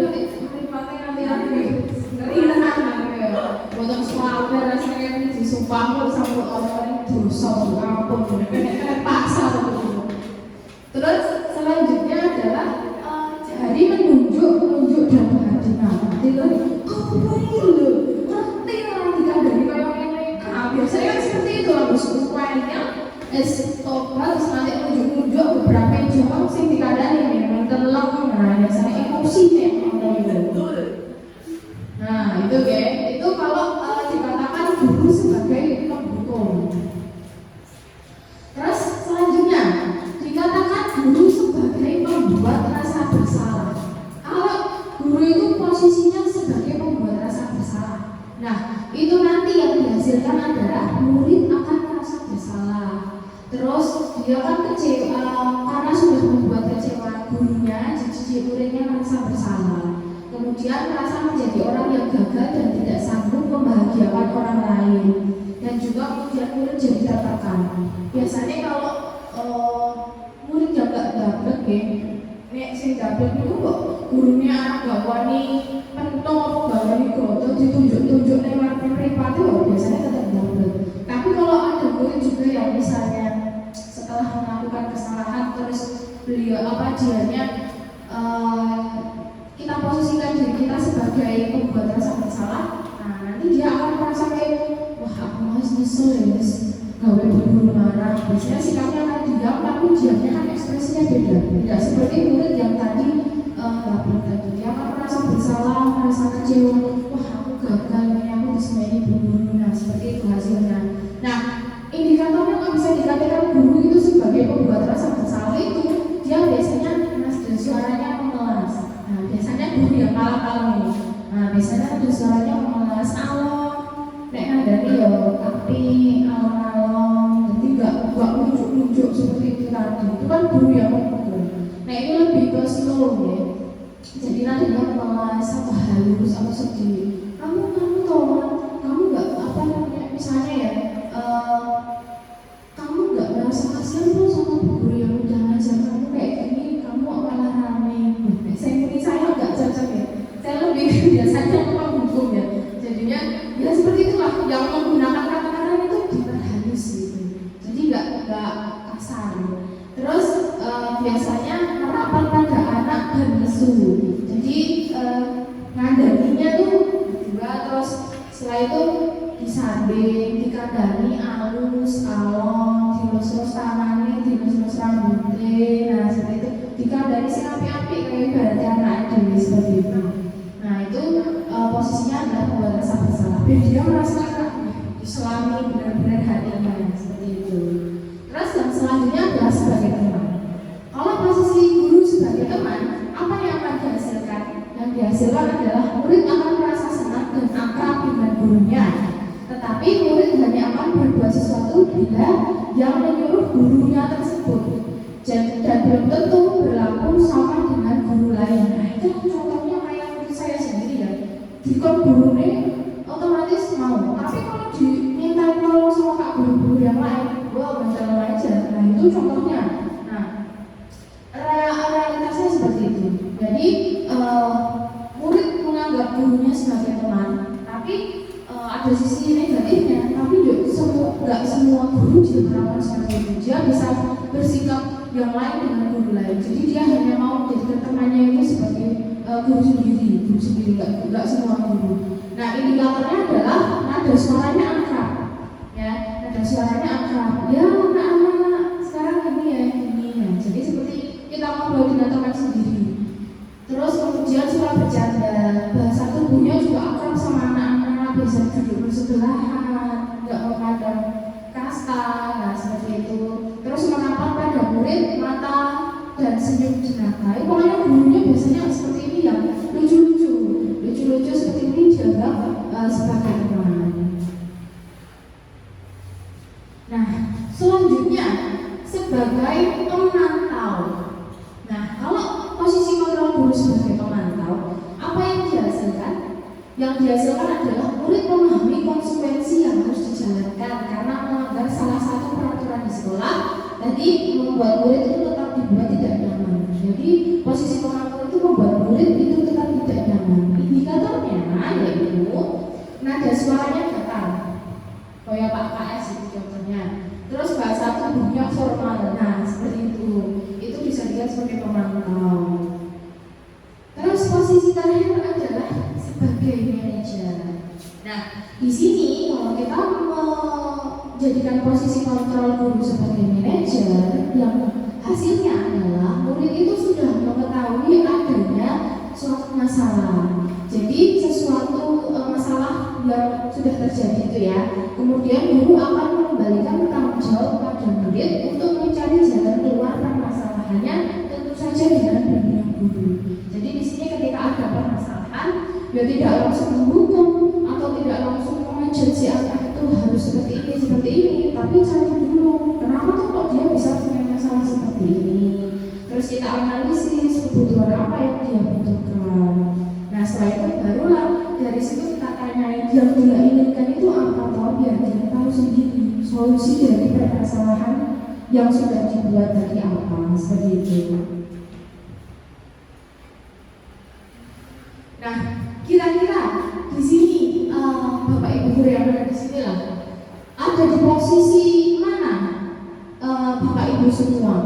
nanti potong suara rasanya disumpah sama orang dosa ampun paksa begitu. Terus selanjutnya adalah hari menunjuk dan berhati-hati. Itu apa itu? Ngerti orang tidak dari kayak ini. Biasanya kan seperti itu harus upaya tobat nanti nunjuk beberapa jam sing dikadani memang telak. Nah biasanya emosi nih. Nah itu ya, itu kalau dikatakan guru sebagai penghukum. Terus selanjutnya dikatakan guru sebagai pembuat rasa bersalah. Kalau guru itu posisinya sebagai pembuat rasa bersalah, nah itu nanti yang dihasilkan adalah murid akan merasa bersalah. Terus dia akan kecewa karena sudah membuat kecewa gurunya, jadi muridnya merasa bersalah. Kemudian merasa menjadi orang yang gagal dan tidak sanggup membahagiakan orang lain, dan juga kemudian murid jadi tertekan. Biasanya kalau murid yang gak dapat nek sing dapat itu kok gurunya anak gawani pentok, gawani goto ditunjuk-tunjuk lewat privat itu biasanya tetap dapat. Tapi kalau ada murid juga yang misalnya setelah melakukan kesalahan terus beliau dianya kita posisikan diri kita sebagai pembuat rasa bersalah, nah nanti dia akan merasa kayak wah aku harus nyesel ya gawe berburu marah. Biasanya sikapnya akan diam, tapi diamnya kan ekspresinya beda. Tidak seperti murid yang tadi dia akan merasa bersalah, merasa kecewa, wah aku gagal ini, aku disemai berburu. Nah seperti itu hasilnya. Nah indikatornya nggak bisa dikatakan guru itu sebagai alon-alon, jadi nggak nunjuk-nunjuk seperti itu tadi. Itu kan guru yang memukul. Nah ini lebih ke slow ya. Jadi nanti dia malas atau halus atau sedih. Kamu tahu kamu nggak apa namanya misalnya ya, kamu nggak merasa kasihan tuh sama guru yang udah ngajar kamu kayak gini, kamu malah rame. Saya nggak cocok ya. Saya lebih biasanya memang hukum ya. Jadinya ya seperti itulah yang menggunakan kata-kata itu diperhalus gitu. Jadi nggak kasar. Terus biasanya merapat pada anak dan lesu. Jadi ngandaninya tuh berdua, terus setelah itu disanding, dikandani alus, alon, dilus-lus tangannya, dilus-lus rambutnya. Nah seperti itu dikandani si api-api kayak ibaratnya anak dewi seperti itu. Nah itu posisinya adalah membuat rasa bersalah. Biar dia merasakan Islami benar-benar hatinya seperti itu. Terus yang selanjutnya adalah sebagai teman. Kalau posisi guru sebagai teman, apa yang akan dihasilkan? Yang dihasilkan adalah murid akan merasa senang dan akrab dengan gurunya. Tetapi murid hanya akan berbuat sesuatu bila yang menyuruh gurunya tersebut. Dan belum tentu berlaku sama dengan guru lain. Nah itu contohnya kayak murid saya sendiri ya. Jika gurunya otomatis mau, tapi kalau diminta tolong sama kak guru-guru yang lain, wah bencana aja. Nah itu contohnya. Nah realitasnya seperti itu. Jadi murid menganggap gurunya sebagai teman, tapi ada sisi negatifnya. Tapi nggak semua guru diperlakukan seperti itu. Dia bisa bersikap yang lain dengan guru lain. Jadi dia hanya mau menjadikan temannya itu sebagai guru sendiri nggak semua guru. Nah indikatornya adalah nada suaranya akrab, ya nada suaranya akrab. Ya anak-anak sekarang ini ya ini. Nah, jadi seperti kita ngobrol dengan teman sendiri. Terus kemudian suara bercanda, bahasa tubuhnya juga akrab sama anak-anak, bisa duduk bersebelahan, nggak memandang kasta, nah seperti itu. Terus merapat pada murid, mata dan senyum jenaka. Pokoknya gurunya biasanya seperti ini yang lucu-lucu seperti ini dianggap sebagai teman. Nah selanjutnya sebagai pemantau. Nah kalau posisi kontrol guru sebagai pemantau, apa yang dihasilkan? Yang dihasilkan adalah murid memahami konsekuensi yang harus dijalankan karena melanggar salah satu peraturan di sekolah. Jadi membuat murid itu tetap dibuat tidak nyaman. Jadi posisi pemantau itu membuat murid itu tetap tidak nyaman. Indikatornya yaitu nada suaranya datar, kayak Pak KS itu contohnya. Terus bahasa tubuhnya formal. Nah seperti itu bisa dilihat sebagai pemantau. Terus posisi terakhir adalah sebagai manajer. Nah, di sini kalau kita menjadikan posisi kontrol guru sebagai manajer, yang hasilnya adalah murid itu sudah mengetahui adanya suatu masalah. Jadi sesuatu masalah yang sudah terjadi itu ya, kemudian guru akan mengembalikan tanggung jawab kepada murid untuk mencari jalan keluar permasalahannya, tentu saja dengan bimbingan guru. Jadi di sini ketika ada permasalahan, ya tidak langsung menghukum atau tidak langsung mengajar si anak itu harus seperti ini, tapi cari dulu kenapa tuh kok dia bisa punya masalah seperti ini. Terus kita analisis kebutuhan apa yang dia butuhkan. Nah setelah itu barulah dari situ kita tanyain yang dia inginkan itu apa, toh biar dia tahu sendiri solusi dari permasalahan yang sudah dibuat tadi apa, seperti itu. Nah kira-kira di sini Bapak Ibu guru yang ada di sini lah, ada di posisi mana Bapak Ibu semua?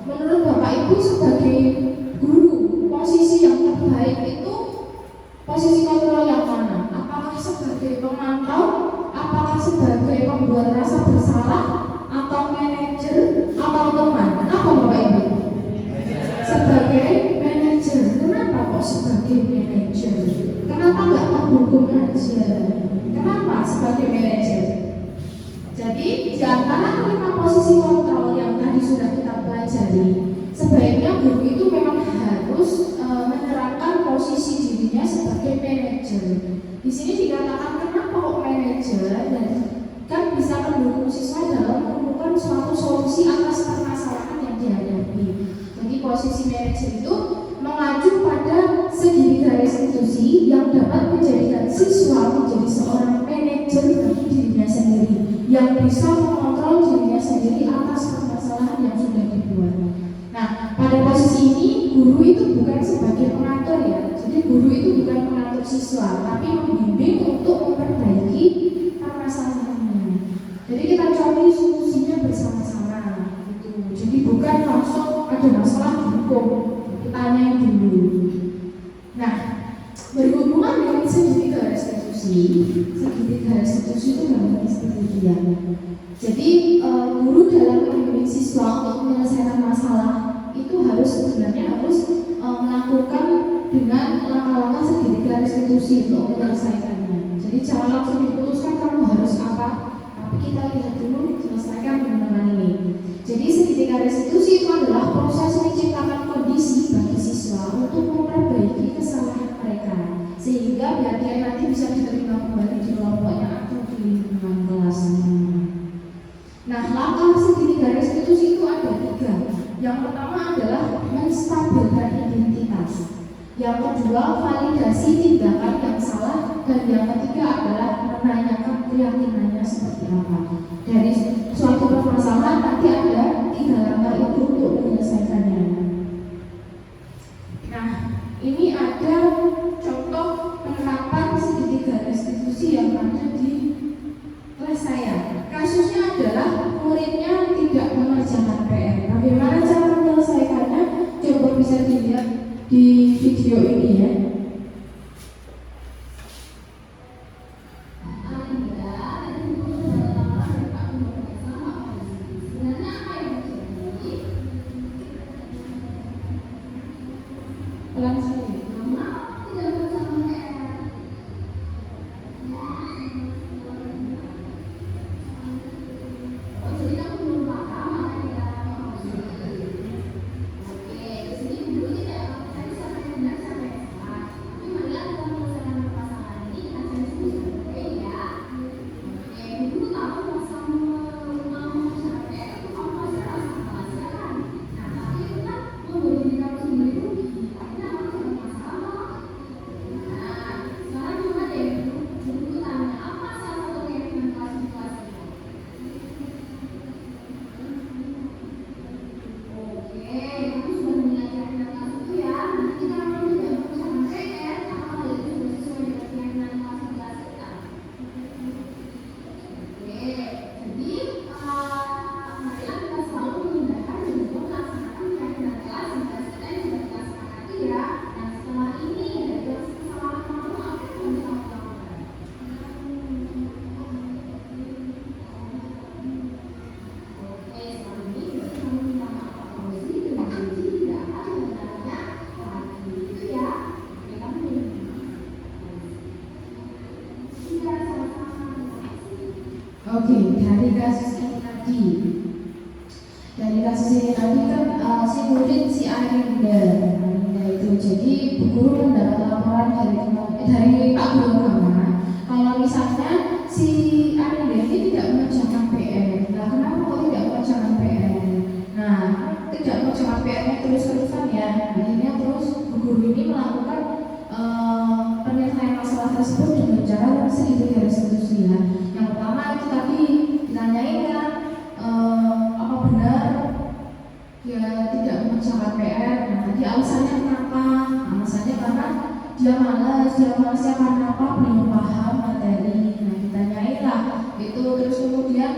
Menurut Bapak Ibu sebagai guru, posisi yang terbaik itu posisi kontrol yang mana? Apakah sebagai pemantau? Apakah sebagai pembuat rasa bersalah? Atau manajer? Atau teman? Apa Bapak Ibu? Sebagai manajer. Kenapa kok sebagai manajer? Kenapa nggak menghukum aja? Kenapa sebagai manajer? Jadi di antara 5 posisi kontrol yang tadi sudah kita pelajari, sebaiknya guru itu memang harus menerangkan posisi dirinya sebagai manajer. Di sini dikatakan kenapa kok manajer, dan kan bisa mendukung siswa dalam menemukan suatu solusi atas permasalahan yang dihadapi. Jadi posisi manajer itu mengacu pada segitiga restitusi yang dapat menjadikan siswa menjadi seorang manajer bagi dirinya sendiri yang bisa mengontrol dirinya sendiri atas permasalahan yang sudah dibuat. Nah, pada posisi ini guru itu bukan sebagai pengatur ya. Jadi guru itu bukan pengatur siswa, tapi membimbing untuk memperbaiki permasalahannya. Jadi kita cari solusinya bersama-sama gitu. Jadi bukan langsung ada masalah dihukum, tanyain dulu. Nah, berhubungan dengan segitiga restitusi itu namanya seperti Jadi guru dalam membimbing siswa untuk menyelesaikan masalah itu sebenarnya harus melakukan dengan langkah-langkah segitiga restitusi untuk menyelesaikannya. Jadi jangan langsung diputuskan kamu harus apa, tapi kita lihat dulu selesaikan dengan ini. Jadi segitiga restitusi itu adalah proses menciptakan kondisi bagi siswa untuk memperbaiki kesalahan mereka sehingga biar dia nanti bisa diterima kembali di kelompoknya atau di lingkungan kelasnya. Nah, langkah segitiga restitusi itu ada 3. Yang pertama adalah menstabilkan identitas. Yang kedua, validasi tindakan yang salah. Dan yang ketiga adalah menanyakan keyakinannya seperti apa. Dari suatu permasalahan nanti ada 3 langkah itu untuk menyelesaikannya. Nah, ini ada contoh penerapan segitiga restitusi yang ada di kelas saya. Kasusnya adalah muridnya tidak mengerjakan PR. Bagaimana cara menyelesaikannya? Coba bisa dilihat di video ini ya. Oke, dari kasus ini tadi kan si murid si Arinda itu, jadi Bu Guru mendapat laporan dari Pak Guru Kama kalau misalnya si Arinda ini tidak mengerjakan PR. Nah, kenapa kok tidak mengerjakan PR? Nah, tidak mengerjakan PR-nya terus-terusan ya. Akhirnya terus Bu Guru ini melakukan penyelesaian masalah tersebut dengan cara segitiga restitusi ya. Yang pertama itu tadi ditanyain kan apa benar dia tidak mengerjakan PR. Nah, tadi alasannya kenapa? Alasannya karena dia malasnya karena apa? Belum paham materi. Nah, ditanyain lah itu. Terus kemudian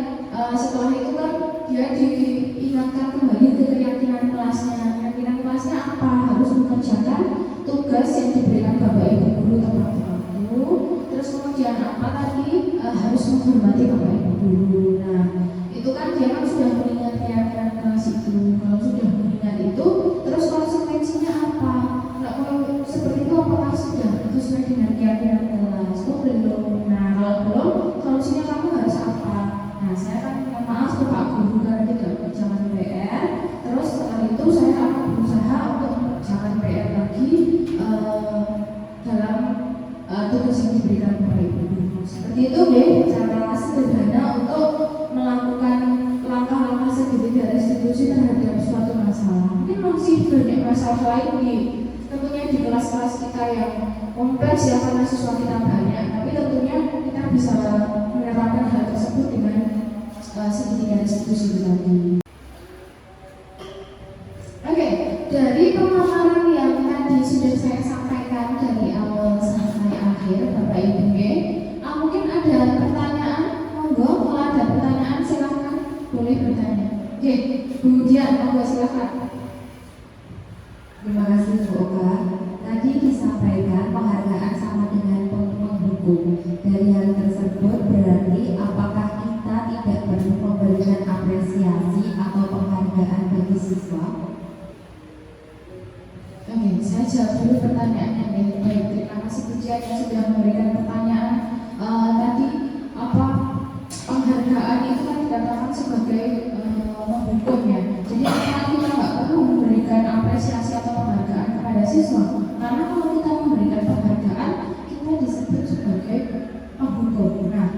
setelah itu kan dia diingatkan kembali ke keyakinan kelasnya. Keyakinan kelasnya apa? Harus mengerjakan tugas yang diberikan Bapak Ibu Guru tepat waktu. Terus kemudian apa tadi? Harus menghormati Bapak Ibu Guru. Nah, itu kan dia kan sudah mengingat keyakinan kelas itu. Kalau sudah mengingat itu, terus konsekuensinya apa? Nah, kalau seperti itu apakah sudah sesuai dengan keyakinan kelas? Oh belum. Nah, kalau belum, solusinya kamu harus apa? Nah, saya kan minta maaf ke Pak Guru karena tidak mengerjakan PR. Terus setelah itu saya akan berusaha untuk mengerjakan PR lagi dalam tugas yang diberikan Bapak Ibu. Seperti itu deh cara sederhana untuk melakukan langkah-langkah segitiga restitusi terhadap suatu masalah. Mungkin masih banyak masalah lain tentunya di kelas-kelas kita yang kompleks ya, karena siswa kita banyak, tapi tentunya kita bisa menerapkan hal tersebut dengan segitiga restitusi tadi. Oke, dari pemaparan yang tadi sudah saya sampaikan dari awal sampai akhir, Bapak Ibu, mungkin ada pertanyaan, monggo. Kalau ada pertanyaan silahkan boleh bertanya. Oke, Bu Dian, monggo silahkan. Terima kasih Bu Oka. Tadi disampaikan penghargaan sama dengan penghukum. Dari hal tersebut berarti apakah kita tidak perlu memberikan apresiasi atau penghargaan bagi siswa? Oke, saya jawab dulu pertanyaannya. Baik, terima kasih Bu Dian yang sudah memberikan pertanyaan. Tadi apa penghargaan itu kan dikatakan sebagai menghukum ya. Jadi apakah kita nggak perlu memberikan apresiasi atau penghargaan kepada siswa? Karena kalau kita memberikan penghargaan, kita disebut sebagai penghukum. Nah,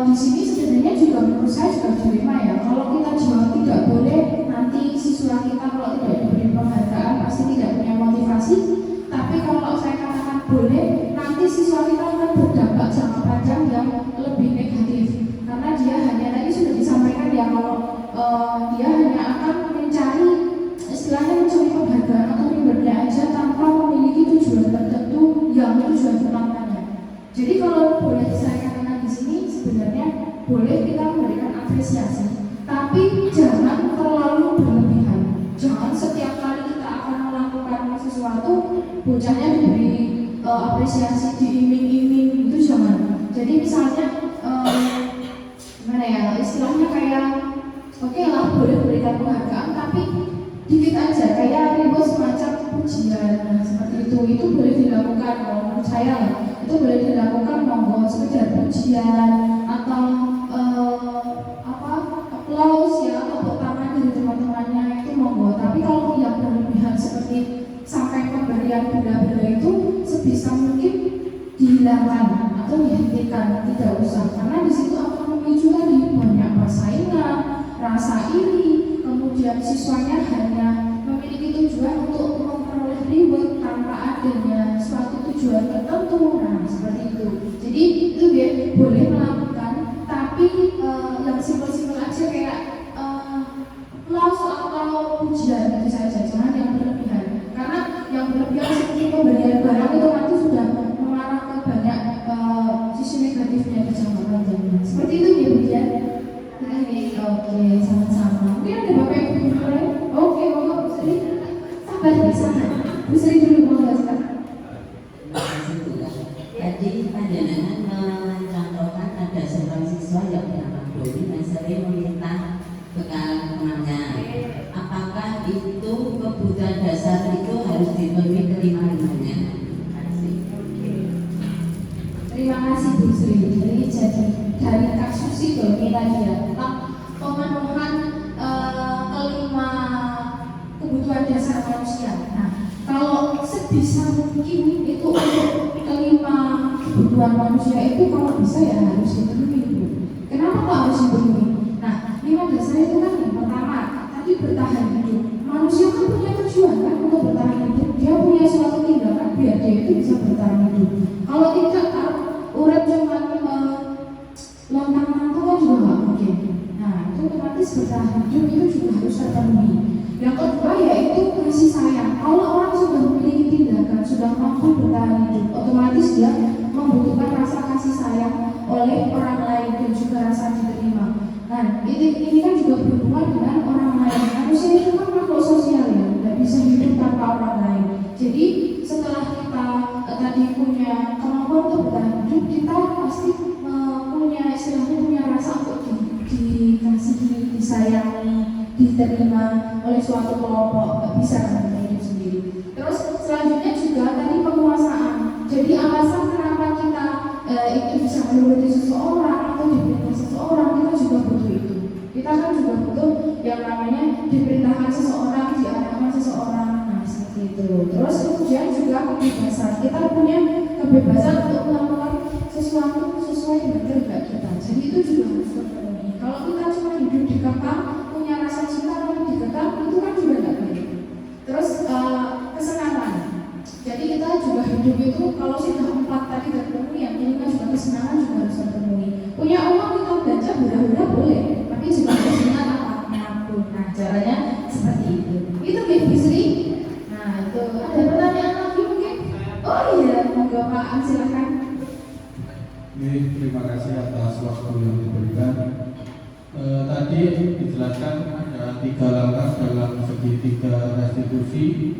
di sini sebenarnya juga menurut saya juga dilema ya. Kalau kita jawab tidak boleh, nanti siswa kita kalau tidak diberi penghargaan pasti tidak punya motivasi. Tapi kalau saya katakan boleh, nanti siswa kita akan berdampak jangka panjang yang lebih negatif. Karena dia hanya tadi sudah disampaikan ya, kalau dia hanya akan mencari istilahnya mencari penghargaan atau rewardnya aja tanpa memiliki tujuan tertentu yang tujuan utamanya. Jadi kalau boleh saya katakan di sini sebenarnya boleh kita memberikan apresiasi, tapi jangan terlalu berlebihan. Jangan setiap kali kita akan melakukan sesuatu bocahnya diberi apresiasi, diiming-iming, itu jangan. Jadi misalnya gimana ya, istilahnya kayak oke lah boleh berikan penghargaan tapi dikit aja, kayak reward semacam pujian. Nah, seperti itu boleh dilakukan. Kalau menurut saya itu boleh dilakukan, monggo, sekedar pujian atau applause ya, atau tepuk tangan dari teman-temannya itu monggo. Tapi kalau yang berlebihan seperti sampai pemberian benda-benda itu sebisa mungkin dihilangkan atau dihentikan, tidak usah, karena di situ akan memicu tadi banyak persaingan, rasa iri, kemudian siswanya hanya memiliki tujuan untuk memperoleh reward tanpa adanya suatu tujuan tertentu. Nah, seperti itu. Jadi itu dia boleh melakukan, tapi yang simpel-simpel aja kayak applause atau pujian itu saja, jangan yang berlebihan. Karena yang berlebihan seperti pemberian barang itu nanti sudah mengarah ke banyak sisi negatifnya di jangka panjangnya. Seperti itu ya Bu Dian. Oke, sama-sama. Mungkin ada Bapak Ibu yang lain? Oke, monggo Bu Sri. Sabar di sana. Bu Sri dulu monggo sekarang. Terima kasih Bu. Tadi panjenengan mencontohkan ada seorang siswa yang bernama Doni yang sering meminta bekal temannya. Apakah itu kebutuhan dasar itu harus dipenuhi kelima-limanya? Terima kasih Bu Sri. Jadi dari kasus itu ini tadi ya, tentang pemenuhan kelima kebutuhan dasar manusia. Nah, kalau sebisa mungkin itu untuk kelima kebutuhan manusia itu kalau bisa ya harus dipenuhi. Kenapa kok harus dipenuhi? Nah, lima dasar itu kan yang pertama tadi bertahan hidup. Manusia kan punya tujuan kan untuk bertahan hidup. Dia punya suatu tindakan biar dia itu bisa bertahan hidup. Kalau tidak, urip cuma lontang-lantung kan juga nggak mungkin. Nah, itu otomatis bertahan hidup itu juga harus terpenuhi. Yang kedua yaitu kasih sayang. Kalau orang sudah memiliki tindakan, sudah mampu bertahan hidup, otomatis dia membutuhkan rasa kasih sayang oleh orang lain dan juga rasa diterima. Nah, ini kan juga berhubungan dengan orang lain. Manusia itu kan makhluk sosial ya, tidak bisa hidup tanpa orang lain. Jadi setelah kita tadi punya kemampuan untuk bertahan hidup, kita pasti punya istilahnya punya rasa untuk dikasihi, disayangi, diterima oleh suatu kelompok. Nggak bisa kan kita hidup sendiri. Terus selanjutnya juga tadi penguasaan. Jadi alasan kenapa kita itu bisa menuruti seseorang atau diperintah seseorang, kita juga butuh itu. Kita kan juga butuh yang namanya diperintahkan seseorang, diarahkan seseorang. Nah, seperti itu. Terus kemudian juga kebebasan. Kita punya kebebasan untuk melakukan sesuatu sesuai dengan kehendak kita. jadi itu juga harus terpenuhi. Kalau kita cuma hidup dikekang, punya rasa cinta tapi dikekang, itu kan juga nggak baik. Terus kesenangan. Jadi kita juga hidup itu kalau sudah 4 tadi terpenuhi, yang kelima juga kesenangan juga harus terpenuhi. Punya uang kita belanja hura-hura boleh, tapi juga harus ingat apa? Nabung. Nah, caranya seperti itu. Itu Bu Sri. Nah, itu ada pertanyaan lagi mungkin? Oh iya, monggo Pak Am, silakan. Terima kasih atas waktu yang diberikan. Tadi dijelaskan ada 3 langkah dalam segitiga restitusi.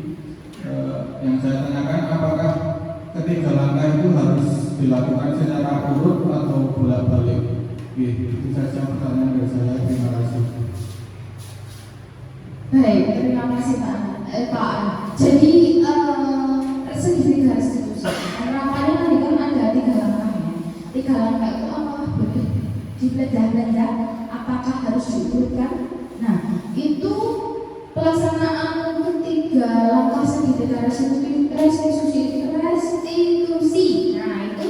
Yang saya tanyakan, apakah ketiga langkah itu harus dilakukan secara urut atau bolak-balik? Itu saja pertanyaan dari saya. Terima kasih. Baik, terima kasih Pak. Jadi segitiga restitusi. Harapannya tadi kan ada 3 langkahnya. 3 langkah itu apa? Dibedah-bedah. Apakah harus diurutkan? Nah, itu pelaksanaan ketiga langkah segitiga restitusi. Nah, itu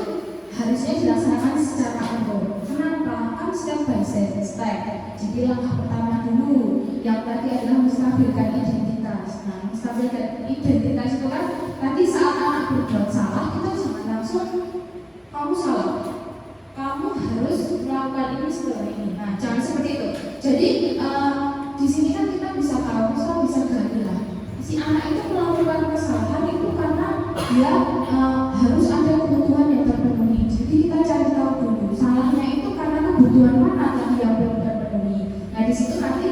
harusnya dilaksanakan secara urut. Kenapa? Kan step by step. Jadi langkah pertama dulu yang tadi adalah menstabilkan identitas. Nah, menstabilkan identitas itu kan tadi saat anak berbuat salah, kita jangan langsung kamu salah, kamu harus melakukan ini setelah ini. Nah, jangan seperti itu. Jadi di sini kan kita bisa tahu, bisa gadilah si anak itu melakukan kesalahan itu karena dia harus ada kebutuhan yang terpenuhi. Jadi kita cari tahu dulu salahnya itu karena kebutuhan mana tadi yang belum terpenuhi. Nah, di situ nanti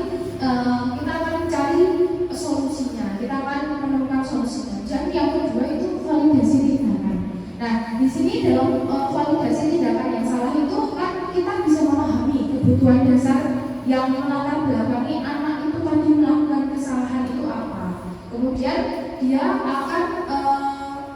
kita akan cari solusinya, kita akan menemukan solusinya. Dan yang kedua itu validasi tindakan. Nah, di sini dalam validasi tindakan yang salah itu kan kita bisa memahami kebutuhan dasar yang melatar belakangi anak itu tadi melakukan kesalahan itu apa. Kemudian dia akan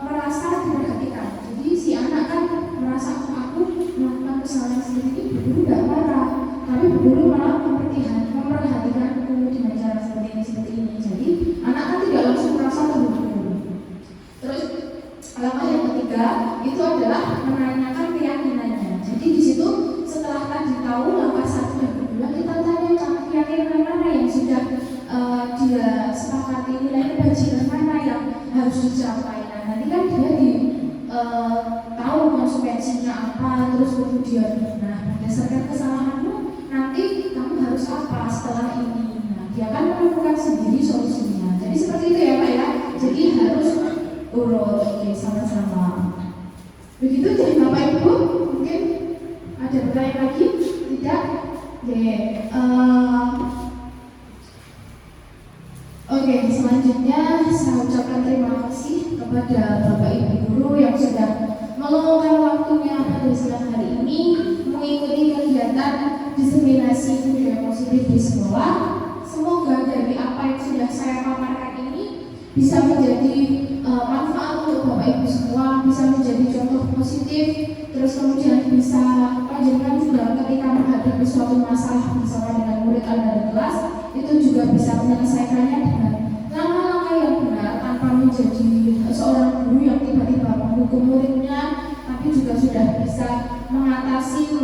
merasa diperhatikan. Jadi si anak kan merasa aku melakukan kesalahan sendiri, guru tidak marah, tapi guru malah memperhatikanku dengan cara seperti ini. Jadi anak kan tidak langsung merasa terburu-buru. Terus langkah yang ketiga itu adalah menanyakan keyakinannya. Jadi di situ setelah tadi tahu langkah 1 dan 2, kita tanyakan keyakinan mana yang sudah dia sepakati, nilai kebajikan mana yang harus dicapai. Nah, nanti kan dia tahu konsekuensinya apa, terus kemudian berdasarkan kesalahanmu nanti kamu harus apa setelah ini. Nah, dia akan menemukan sendiri solusinya. Jadi seperti itu ya Pak ya. Jadi harus urut. Oke, sama-sama. Begitu jadi Bapak Ibu, mungkin ada pertanyaan lagi? Tidak? Oke, selanjutnya saya ucapkan terima kasih kepada Bapak Ibu guru yang sudah meluangkan waktunya pada siang hari ini mengikuti kegiatan diseminasi budaya positif di sekolah. Semoga dari apa yang sudah saya paparkan ini bisa menjadi manfaat untuk Bapak Ibu semua, bisa menjadi contoh positif, terus kemudian bisa panjenengan juga ketika menghadapi suatu masalah bersama dengan murid Anda di kelas itu juga bisa menyelesaikannya dengan langkah-langkah yang benar tanpa menjadi seorang guru yang tiba-tiba menghukum muridnya, tapi juga sudah bisa mengatasi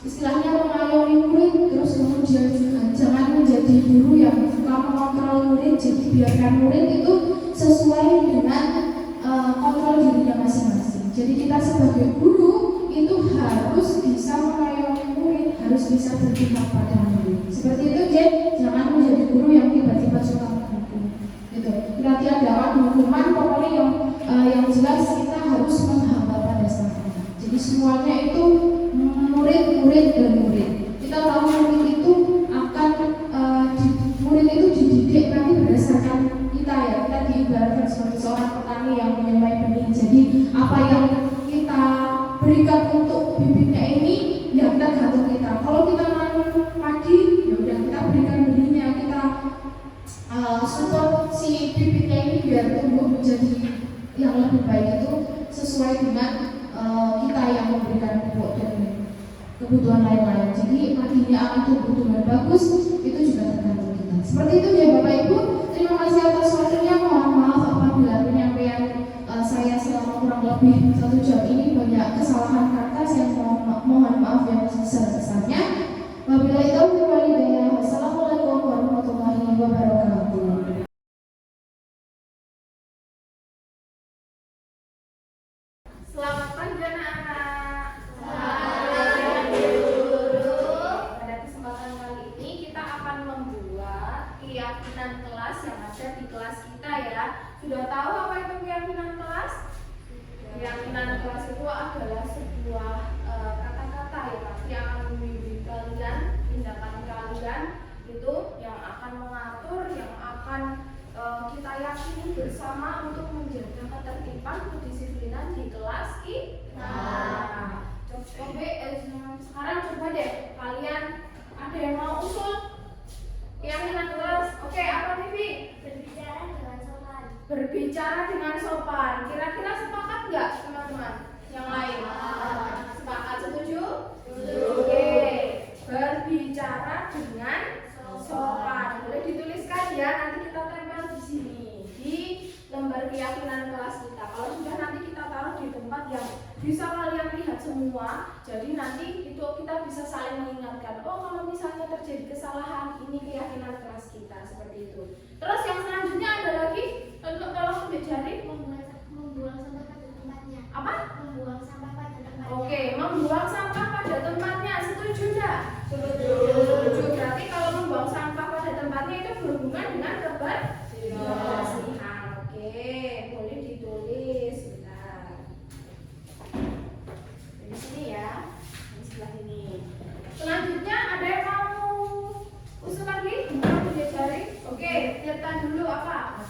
istilahnya mengayomi murid. Terus kemudian juga jangan menjadi guru yang suka mengontrol murid, jadi biarkan murid itu sesuai dengan kontrol dirinya masing-masing. Jadi kita sebagai guru itu harus bisa mengayomi murid, harus bisa berpihak pada murid. Seperti itu, jangan menjadi guru yang tiba-tiba suka menghukum. Gitu. Kita tiadakan hukuman, pokoknya yang jelas kita harus menghamba pada staffnya. Jadi semuanya itu murid dan murid. Kita tahu murid itu akan murid itu dididik nanti berdasarkan kita ya. Kita diibaratkan sebagai seorang petani yang menyemai benih. Jadi apa yang kita berikan untuk bibitnya ini ya tergantung kita. Kalau kita nanam padi, ya udah kita berikan benihnya, kita support si bibitnya ini biar tumbuh menjadi yang lebih baik itu sesuai dengan kita yang memberikan pupuk dan kebutuhan lain-lain. Jadi padinya akan tumbuh dengan bagus itu juga tergantung kita. Seperti itu ya Bapak Ibu. Terima kasih atas waktunya. Mohon maaf apabila penyampaian saya selama kurang lebih 1 jam ini banyak kesalahan kata. Saya mohon maaf yang sebuah kata-kata ya, pasti akan membimbing kalian, tindakan kalian itu yang akan mengatur, yang akan kita yakini bersama untuk menjaga ketertiban, kedisiplinan di kelas kita. Sekarang coba deh kalian ada yang mau usul keyakinan kelas. Oke, apa Vivi? Berbicara dengan sopan. Berbicara dengan sopan. Kira-kira sepakat nggak teman-teman? Yang lain? Sepakat, setuju? Setuju. Oke. Berbicara dengan sopan. Boleh dituliskan ya, nanti kita tempel di sini di lembar keyakinan kelas kita. Kalau sudah nanti kita taruh di tempat yang bisa kalian lihat semua. Jadi nanti itu kita bisa saling mengingatkan. Oh, kalau misalnya terjadi kesalahan, ini keyakinan kelas kita seperti itu. Terus yang selanjutnya ada lagi, tolong jari. Membuang sampah pada tempatnya. Apa? Membuang sampah pada tempatnya. Oke, membuang sampah pada tempatnya. Setuju nggak? Setuju. Berarti kalau membuang sampah pada tempatnya itu berhubungan dengan kebersihan. Oke, boleh ditulis. Bentar. Di sini ya, di sebelah ini. Selanjutnya ada yang mau usul lagi? Mau jari? Oke, nyata dulu apa?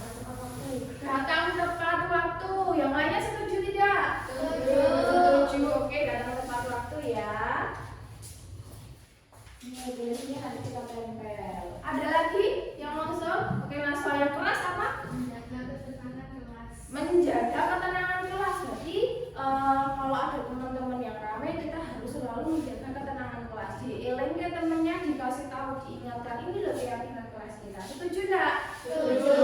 Datang tepat waktu. Yang lainnya setuju tidak? Setuju. Oke, datang tepat waktu ya. Ini biasanya nanti kita tempel. Ada lagi yang mau usul? Oke, Naswa yang keras apa? Menjaga ketenangan kelas. Menjaga ketenangan kelas. Berarti kalau ada teman-teman yang ramai, kita harus selalu menjaga ketenangan kelas. Dieling ke temennya, dikasih tahu, diingatkan, ini loh keyakinan kelas kita. Setuju nggak? Setuju.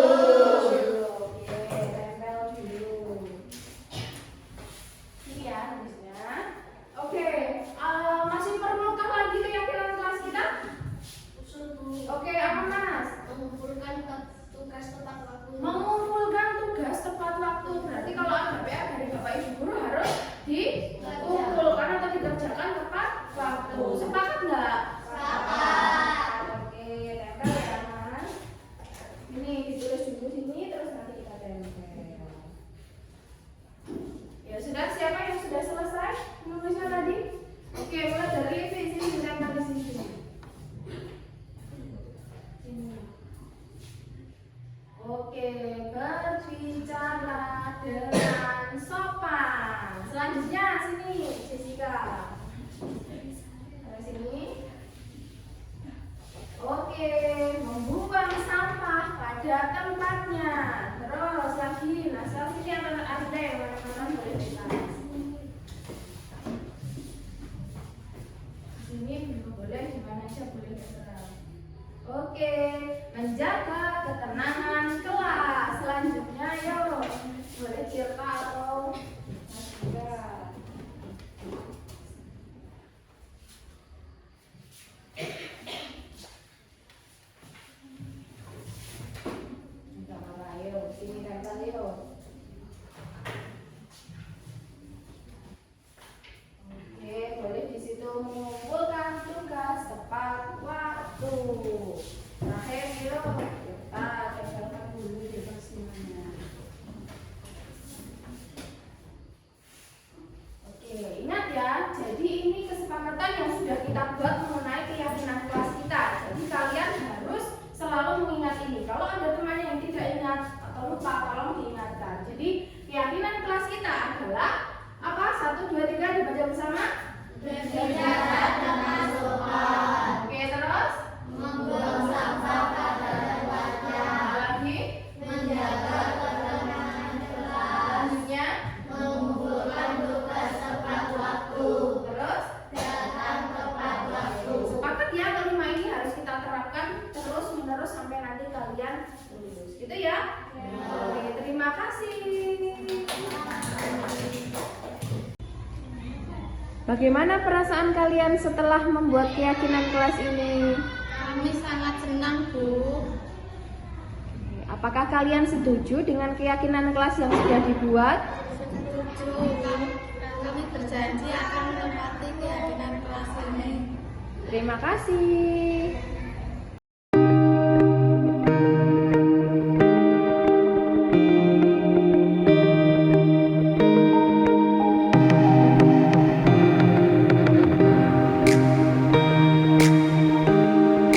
Oke, tempel dulu. Ini ya tulisnya. Oke, masih perlukah lagi keyakinan kelas kita? Usul Bu. Oke, apa Mas? Mengumpulkan tugas tepat waktu. Mengumpulkan tugas tepat waktu. Berarti kalau ada PR dari Bapak Ibu guru harus dikumpulkan atau dikerjakan tepat waktu. Sepakat nggak? Sepakat. Oke, tempel ya Mas. Ini ditulis dulu sini, terus nanti kita tempel. Ya sudah, siapa yang sudah selesai menulisnya tadi? Oke, mulai dari sini ditempel di sini. Oke, berbicara dengan sopan. Selanjutnya sini, Jessica. Dari sini. Oke, membuang sampah pada tempatnya. Terus lagi, nah sini ada yang mana-mana boleh ditulis. Sini boleh, dimana aja boleh terserah. Oke, menjaga ketenangan kelas. Selanjutnya yuk, boleh Tirta atau Mas Juga. Enggak apa-apa, yuk, sini tempel yuk. Oke, boleh di situ mengumpulkan tugas tepat waktu. Terakhir yuk, kita tempelkan dulu di semuanya. Oke, ingat ya, jadi ini kesepakatan yang sudah kita buat mengenai keyakinan kelas kita. Jadi kalian harus selalu mengingat ini. Kalau ada teman yang tidak ingat atau lupa, tolong diingatkan. Jadi keyakinan kelas kita adalah apa? 1, 2, 3 dibaca bersama. Berbicara dengan sopan. Oke, terus Membuang sampah pada tempatnya. lagi. Menjaga ketenangan kelas. Selanjutnya, Mengumpulkan tugas tepat waktu. terus Datang tepat waktu. sepakat ya, kelima ini harus kita terapkan terus menerus sampai nanti kalian lulus. Gitu ya. Oke, terima kasih. Bagaimana perasaan kalian setelah membuat keyakinan kelas ini? Kami sangat senang, Bu. Apakah kalian setuju dengan keyakinan kelas yang sudah dibuat? Setuju. Kami berjanji akan menempati keyakinan kelas ini. Terima kasih.